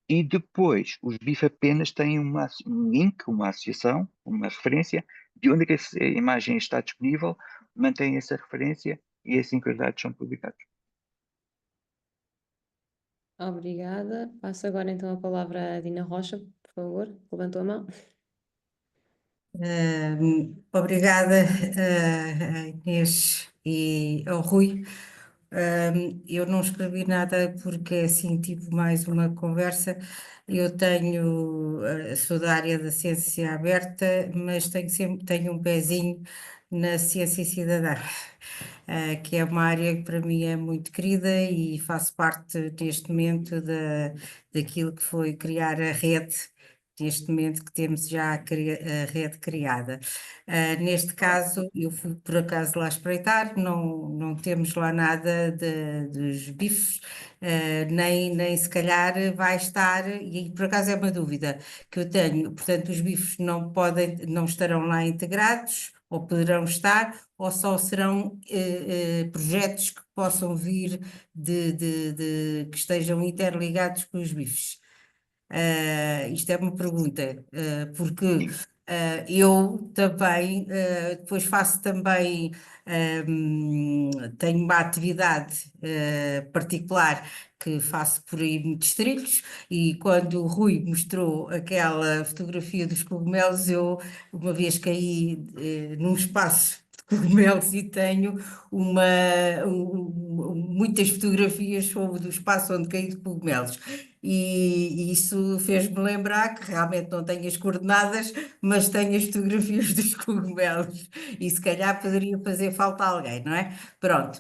e depois os BIF apenas têm um link, uma associação, uma referência de onde é que essa imagem está disponível, mantém essa referência e assim que os dados são publicados. Obrigada. Passo agora então a palavra à Dina Rocha, por favor. Levantou a mão. Obrigada, Inês e ao Rui. Eu não escrevi nada porque assim tive mais uma conversa. Eu sou da área da ciência aberta, mas tenho um pezinho na ciência cidadã, que é uma área que para mim é muito querida e faço parte neste momento daquilo que foi criar a rede. Neste momento que temos já a rede criada. Neste caso, eu fui por acaso lá espreitar, não temos lá nada dos bifes, nem se calhar vai estar, e por acaso é uma dúvida que eu tenho, portanto os bifes não estarão lá integrados, ou poderão estar, ou só serão projetos que possam vir que estejam interligados com os bifes. Isto é uma pergunta, porque eu também, depois faço também, tenho uma atividade particular que faço por aí muitos trilhos, e quando o Rui mostrou aquela fotografia dos cogumelos, eu uma vez caí num espaço de cogumelos e tenho muitas fotografias sobre do espaço onde caí de cogumelos. E isso fez-me lembrar que realmente não tenho as coordenadas, mas tenho as fotografias dos cogumelos, e se calhar poderia fazer falta a alguém, não é? Pronto.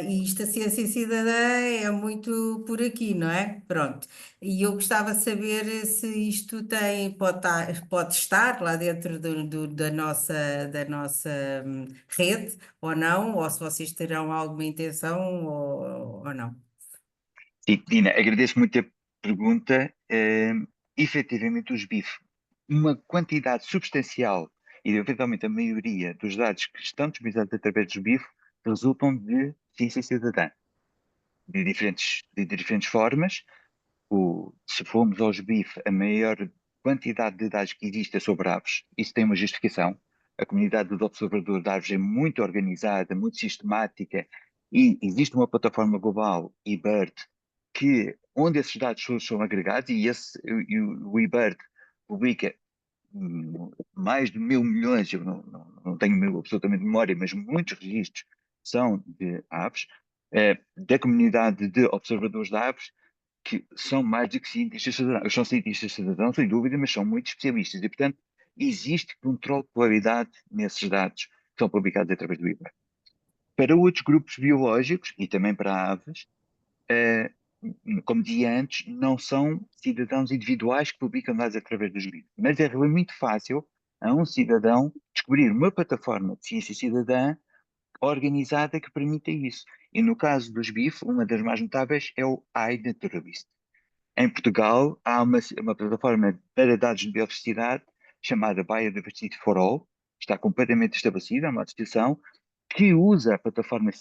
E isto, a ciência cidadã, é muito por aqui, não é? Pronto. E eu gostava de saber se isto pode estar lá dentro da nossa rede ou não, ou se vocês terão alguma intenção ou não. Sim, Dina, agradeço muito a pergunta. Efetivamente, os BIF, uma quantidade substancial e eventualmente a maioria dos dados que estão disponibilizados através dos BIF resultam de ciência cidadã, de diferentes formas. Se formos aos BIF, a maior quantidade de dados que existe é sobre aves. Isso tem uma justificação. a comunidade dos observadores de árvores é muito organizada, muito sistemática, e existe uma plataforma global, eBird, onde esses dados são agregados, e o eBird publica mais de 1.000 milhões, eu não tenho absolutamente memória, mas muitos registros são de aves, da comunidade de observadores de aves, que são mais do que cientistas cidadãos. São cientistas cidadãos, sem dúvida, mas são muito especialistas. E, portanto, existe controle de qualidade nesses dados que são publicados através do IBER. Para outros grupos biológicos, e também para aves, como dizia antes, não são cidadãos individuais que publicam dados através dos BIF. Mas é muito fácil a um cidadão descobrir uma plataforma de ciência cidadã organizada que permita isso. E no caso dos BIF, uma das mais notáveis é o iNaturalist. Em Portugal, há uma plataforma para dados de biodiversidade chamada Biodiversity for All, está completamente estabelecida, é uma associação que usa a plataforma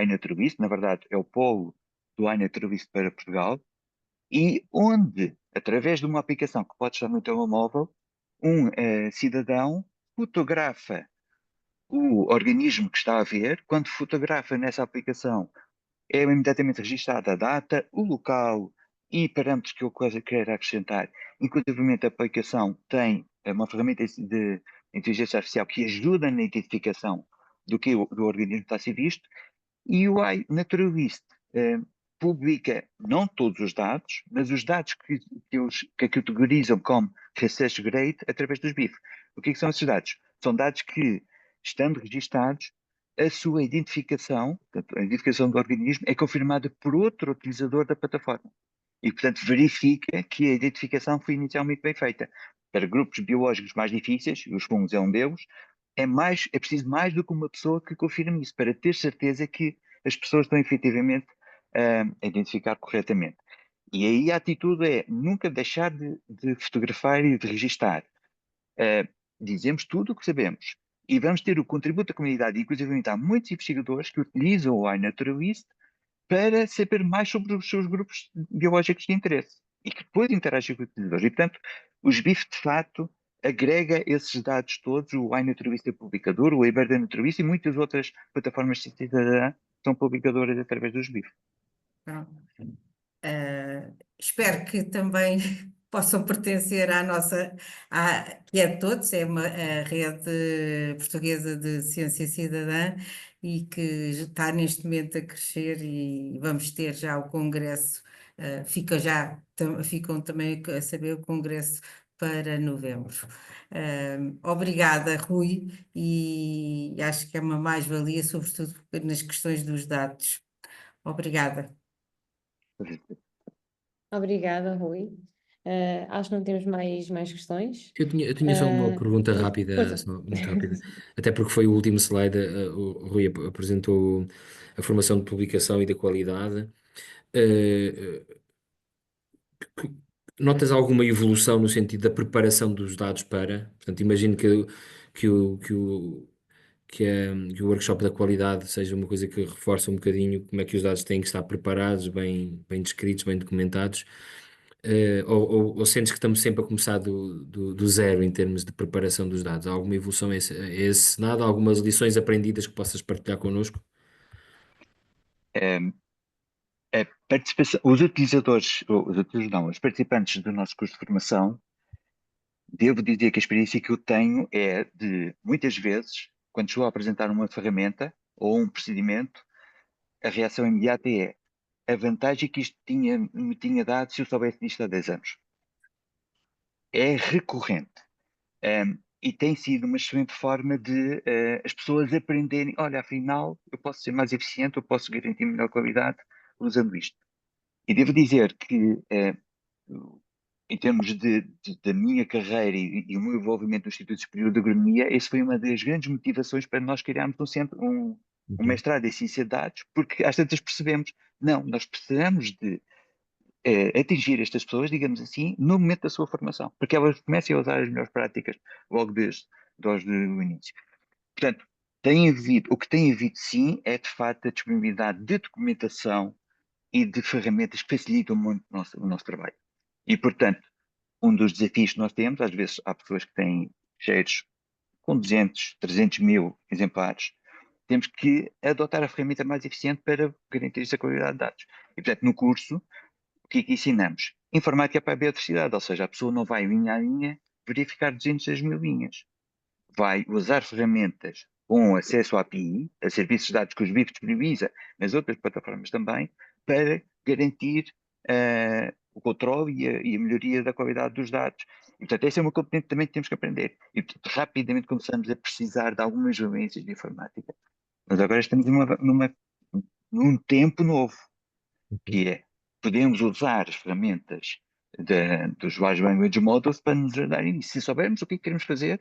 iNaturalist, na verdade é o polo do iNaturalist para Portugal, e onde, através de uma aplicação que pode estar no telemóvel, um cidadão fotografa o organismo que está a ver. Quando fotografa nessa aplicação, é imediatamente registada a data, o local e parâmetros que eu quero acrescentar. Inclusive, a aplicação tem uma ferramenta de inteligência artificial que ajuda na identificação do organismo que está a ser visto, e o iNaturalist publica não todos os dados, mas os dados que categorizam como research grade através dos BIF. O que são esses dados? São dados que, estando registados, a sua identificação, a identificação do organismo, é confirmada por outro utilizador da plataforma. E, portanto, verifica que a identificação foi inicialmente bem feita. Para grupos biológicos mais difíceis, e os fungos é um deles, é preciso mais do que uma pessoa que confirme isso, para ter certeza que as pessoas estão efetivamente a identificar corretamente. E aí a atitude é nunca deixar de fotografar e de registar. Dizemos tudo o que sabemos e vamos ter o contributo da comunidade. Inclusive, há muitos investigadores que utilizam o iNaturalist para saber mais sobre os seus grupos biológicos de interesse e que depois interagem com os utilizadores. E, portanto, os BIF, de facto, agrega esses dados todos. O iNaturalist é publicador, o eBird é naturalista, e muitas outras plataformas de cidadã são publicadoras através dos BIF. Pronto. Espero que também possam pertencer à nossa, que é de todos, é a Rede Portuguesa de Ciência Cidadã, e que está neste momento a crescer, e vamos ter já o congresso, ficam também a saber o congresso para novembro. Obrigada, Rui, e acho que é uma mais-valia, sobretudo nas questões dos dados. Obrigada. Obrigada, Rui. Acho que não temos mais questões. Eu tinha só uma pergunta rápida, Força. só muito rápida, até porque foi o último slide. O Rui apresentou a formação de publicação e da qualidade. Notas alguma evolução no sentido da preparação dos dados para? Portanto, imagino que o workshop da qualidade seja uma coisa que reforça um bocadinho como é que os dados têm que estar preparados, bem descritos, bem documentados. Ou sentes que estamos sempre a começar do zero em termos de preparação dos dados? Há alguma evolução a esse cenário? Algumas lições aprendidas que possas partilhar connosco? A participação, os participantes do nosso curso de formação, devo dizer que a experiência que eu tenho é de, muitas vezes, quando estou a apresentar uma ferramenta ou um procedimento, a reação imediata é a vantagem que isto me tinha dado se eu soubesse disto há 10 anos. É recorrente. E tem sido uma excelente forma de as pessoas aprenderem, olha, afinal, eu posso ser mais eficiente, eu posso garantir melhor qualidade usando isto. E devo dizer que, em termos da minha carreira e o meu envolvimento no Instituto Superior de Agronomia, essa foi uma das grandes motivações para nós criarmos um mestrado em Ciência de Dados, porque às tantas percebemos, não, nós precisamos de atingir estas pessoas, digamos assim, no momento da sua formação, porque elas comecem a usar as melhores práticas logo desde o início. Portanto, o que tem havido sim é de facto a disponibilidade de documentação e de ferramentas que facilitam muito o nosso trabalho. E, portanto, um dos desafios que nós temos, às vezes há pessoas que têm cheiros com 200, 300 mil exemplares, temos que adotar a ferramenta mais eficiente para garantir essa qualidade de dados. E, portanto, no curso, o que é que ensinamos? Informática para a biodiversidade, ou seja, a pessoa não vai linha a linha verificar 200 mil linhas. Vai usar ferramentas com acesso à API, a serviços de dados que os BIF disponibiliza, mas outras plataformas também, para garantir o controle e a melhoria da qualidade dos dados. E, portanto, essa é uma componente também que temos que aprender. E, portanto, rapidamente começamos a precisar de algumas valências de informática. Mas agora estamos num tempo novo, que é, podemos usar as ferramentas dos Large Language Models para nos ajudar nisso. Se soubermos o que queremos fazer,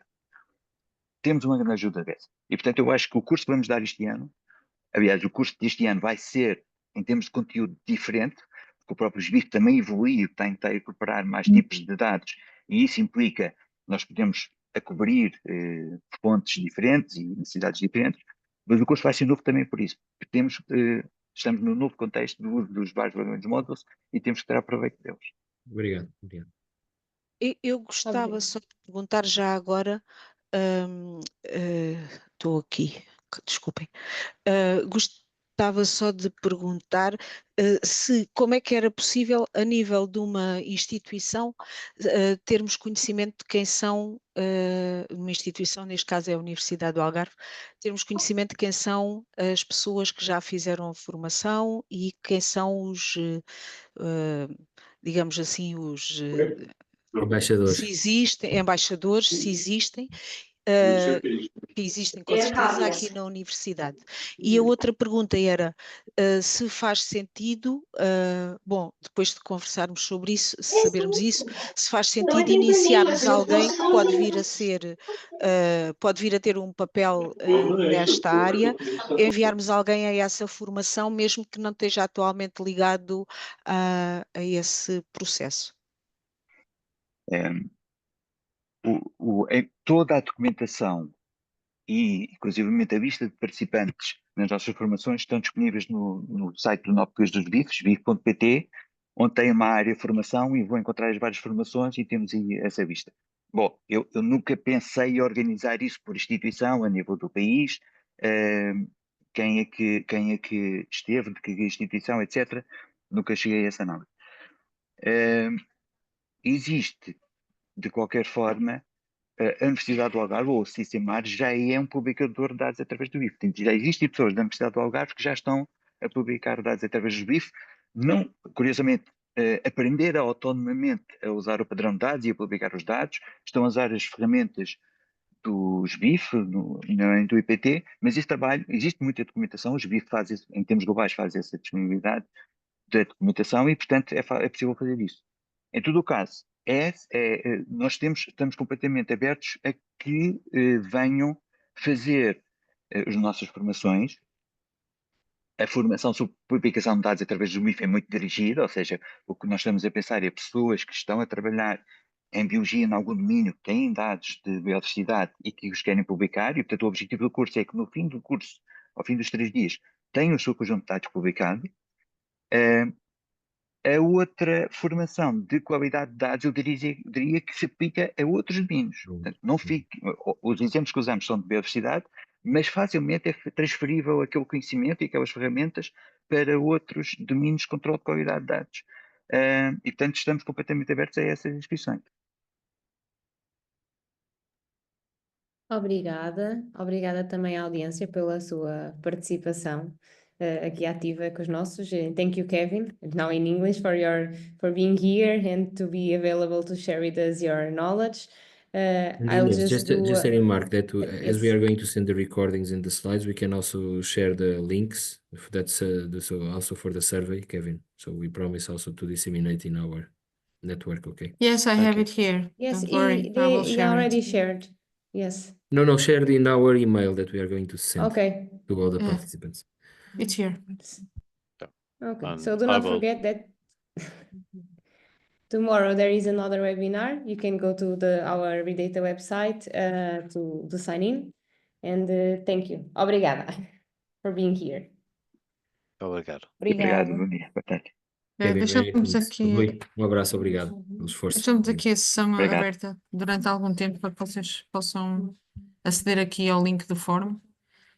temos uma grande ajuda dessa. E, portanto, eu acho que o curso que vamos dar este ano, aliás, o curso deste ano vai ser, em termos de conteúdo, diferente, porque o próprio SBIF também evoluiu, está a incorporar mais tipos de dados, e isso implica nós podemos cobrir fontes diferentes e necessidades diferentes, mas o curso vai ser novo também por isso, porque estamos no novo contexto do uso dos vários language models e temos que ter proveito deles. Obrigado, obrigado. Eu gostava só de perguntar já agora, estou aqui, desculpem, gostava só de perguntar como é que era possível, a nível de uma instituição, termos conhecimento de quem são, uma instituição, neste caso é a Universidade do Algarve, termos conhecimento de quem são as pessoas que já fizeram a formação e quem são os, digamos assim, os... Embaixadores. se existem, embaixadores, se existem, que existem com certeza aqui na universidade. E a outra pergunta era se faz sentido, bom, depois de conversarmos sobre isso, se sabermos isso, se faz sentido iniciarmos alguém que pode vir a ser, pode vir a ter um papel nesta área, enviarmos alguém a essa formação, mesmo que não esteja atualmente ligado a esse processo. Toda a documentação e, inclusivamente, a lista de participantes nas nossas formações estão disponíveis no site do NOPQUIZ dos BIFs, bif.pt, onde tem uma área de formação e vão encontrar as várias formações e temos aí essa lista. Bom, eu nunca pensei em organizar isso por instituição, a nível do país, quem é que esteve, de que instituição, etc. Nunca cheguei a essa análise. Existe, de qualquer forma, a Universidade do Algarve, ou o CICEMAR, já é um publicador de dados através do BIF. Já existem pessoas da Universidade do Algarve que já estão a publicar dados através do BIF. Não, curiosamente, aprender autonomamente a usar o padrão de dados e a publicar os dados, estão a usar as ferramentas dos BIF, do IPT, mas esse trabalho, existe muita documentação, os BIF fazem, em termos globais, fazem essa disponibilidade da documentação e, portanto, é possível fazer isso. Em todo o caso, nós estamos completamente abertos a que venham fazer as nossas formações. A formação sobre publicação de dados através do BIF é muito dirigida, ou seja, o que nós estamos a pensar é pessoas que estão a trabalhar em biologia em algum domínio, que têm dados de biodiversidade e que os querem publicar, e portanto o objetivo do curso é que no fim do curso, ao fim dos 3 dias, tenham o seu conjunto de dados publicado. A outra formação de qualidade de dados, eu diria que se aplica a outros domínios. Portanto, não fique, os exemplos que usamos são de biodiversidade, mas facilmente é transferível aquele conhecimento e aquelas ferramentas para outros domínios de controle de qualidade de dados. E, portanto, estamos completamente abertos a essas inscrições. Obrigada também à audiência pela sua participação aqui ativa com os nossos. Thank you, Kevin, now in English, for being here and to be available to share with us your knowledge. I'll Yes, just just a remark that as we yes. are going to send the recordings and the slides, we can also share the links. That's so also for the survey, Kevin. So we promise also to disseminate in our network. Okay. Yes, I have it here. Yes, Don't worry, I will he share already it. shared. Yes. No, shared in our email that we are going to send Okay. to all the Yeah. participants. It's here. Okay. So do not forget that tomorrow there is another webinar. You can go to our Redata website to sign in. And thank you. Obrigada for being here. Obrigado. Obrigado, bom dia. Boa tarde. Kevin, Deixamos aqui, Rui, abraço, obrigado pelo esforço. deixamos aqui a sessão Obrigado. aberta durante algum tempo para que vocês possam aceder aqui ao link do fórum,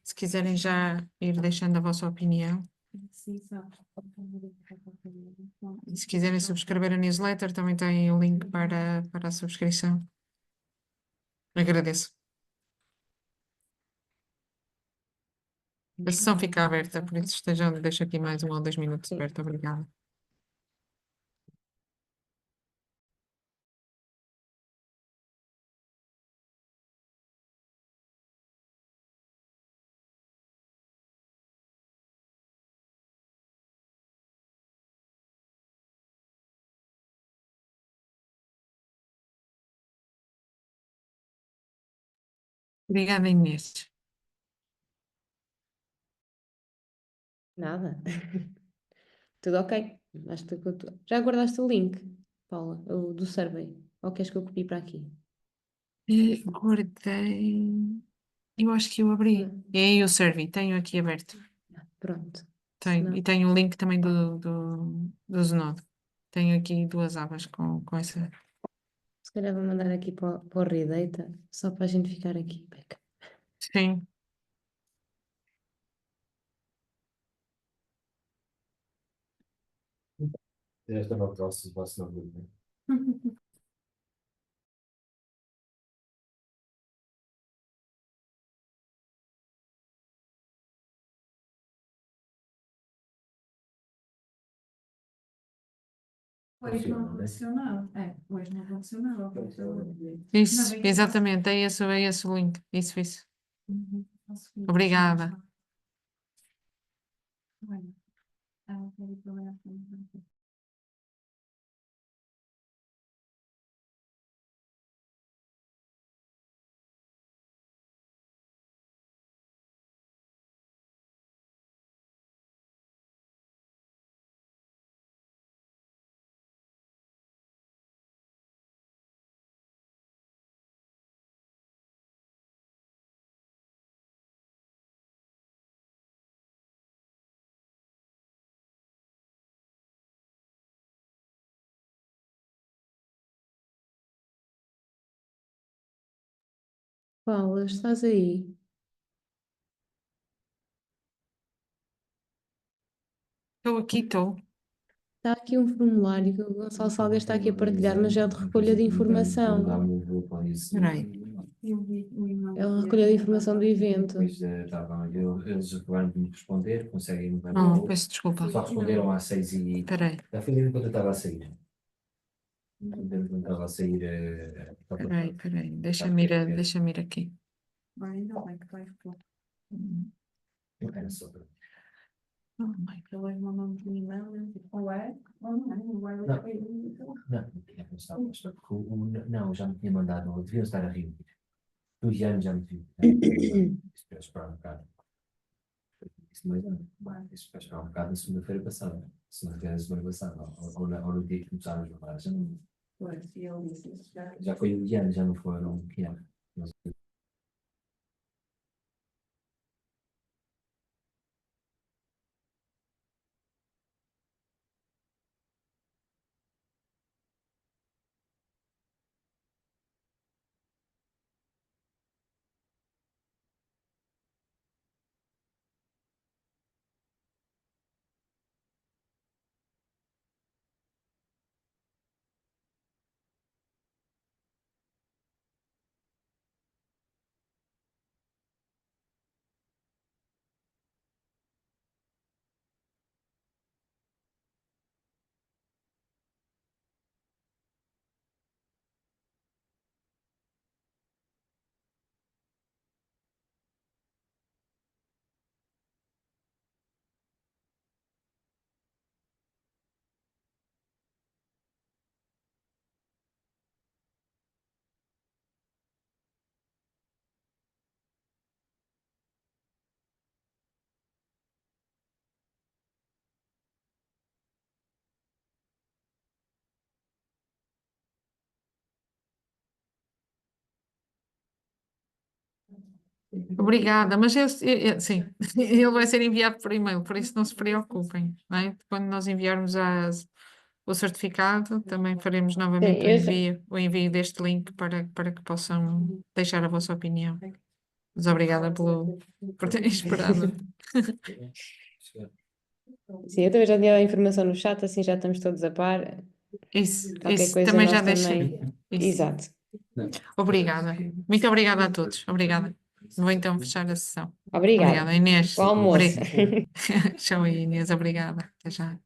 se quiserem já ir deixando a vossa opinião. E se quiserem subscrever a newsletter, também tem o link para a subscrição. Agradeço. A sessão fica aberta, por isso deixo aqui mais 1 ou 2 minutos aberto. Obrigada. Obrigada, Inês. Nada. Tudo ok. Já guardaste o link, Paula, o do survey? Ou queres que eu copie para aqui? Guardei. Eu acho que eu abri. E aí o survey, tenho aqui aberto. Pronto. Tenho. Senão- E tenho o link também do Zenodo. Tenho aqui 2 abas com essa. Se calhar vou mandar aqui para o Redata, só para a gente ficar aqui. Sim. Esta não trouxe o vosso nome. Hoje não funcionava. Hoje não funcionava. Isso, exatamente, é esse o link. Isso. Obrigada. Paula, estás aí? Estou aqui, estou. Está aqui um formulário que o Gonçalo Salgueiro está aqui a partilhar, mas é o de recolha de informação. Espera aí. É uma recolha de informação do evento. Depois eles acabaram de me responder, conseguem. Oh, peço desculpa. Só responderam às 6 e. Espera aí. Já foi enquanto eu estava a sair. Enquanto eu estava a sair. Espera aí. Deixa-me ir aqui. Ainda bem que vai ficar. Era só para. Oh, my God. Eles mandam-nos um e-mail, ou é, ou não é, não vai. Não, não, já me tinha mandado, deviam estar a rir. Do Ian já me viu. Espero esperar um bocado. Isso para esperar um bocado na segunda-feira passada. Segunda-feira da semana passada. Ou no dia que começaram as jornadas. Pois, e ele disse isso já. Já foi o Ian, já não foram o Ian. Obrigada, mas sim, ele vai ser enviado por e-mail, por isso não se preocupem, não é? Quando nós enviarmos o certificado, também faremos novamente Sim, o envio deste link para que possam deixar a vossa opinião. Mas obrigada por terem esperado. Sim, eu também já tinha a informação no chat, assim já estamos todos a par. Isso Qualquer coisa também nós já deixei. também. Isso. Exato. Obrigada. Muito obrigada a todos. Obrigada. Vou então fechar a sessão. Obrigada. Obrigada, Inês. Bom almoço. Tchau, Inês. Obrigada. Até já.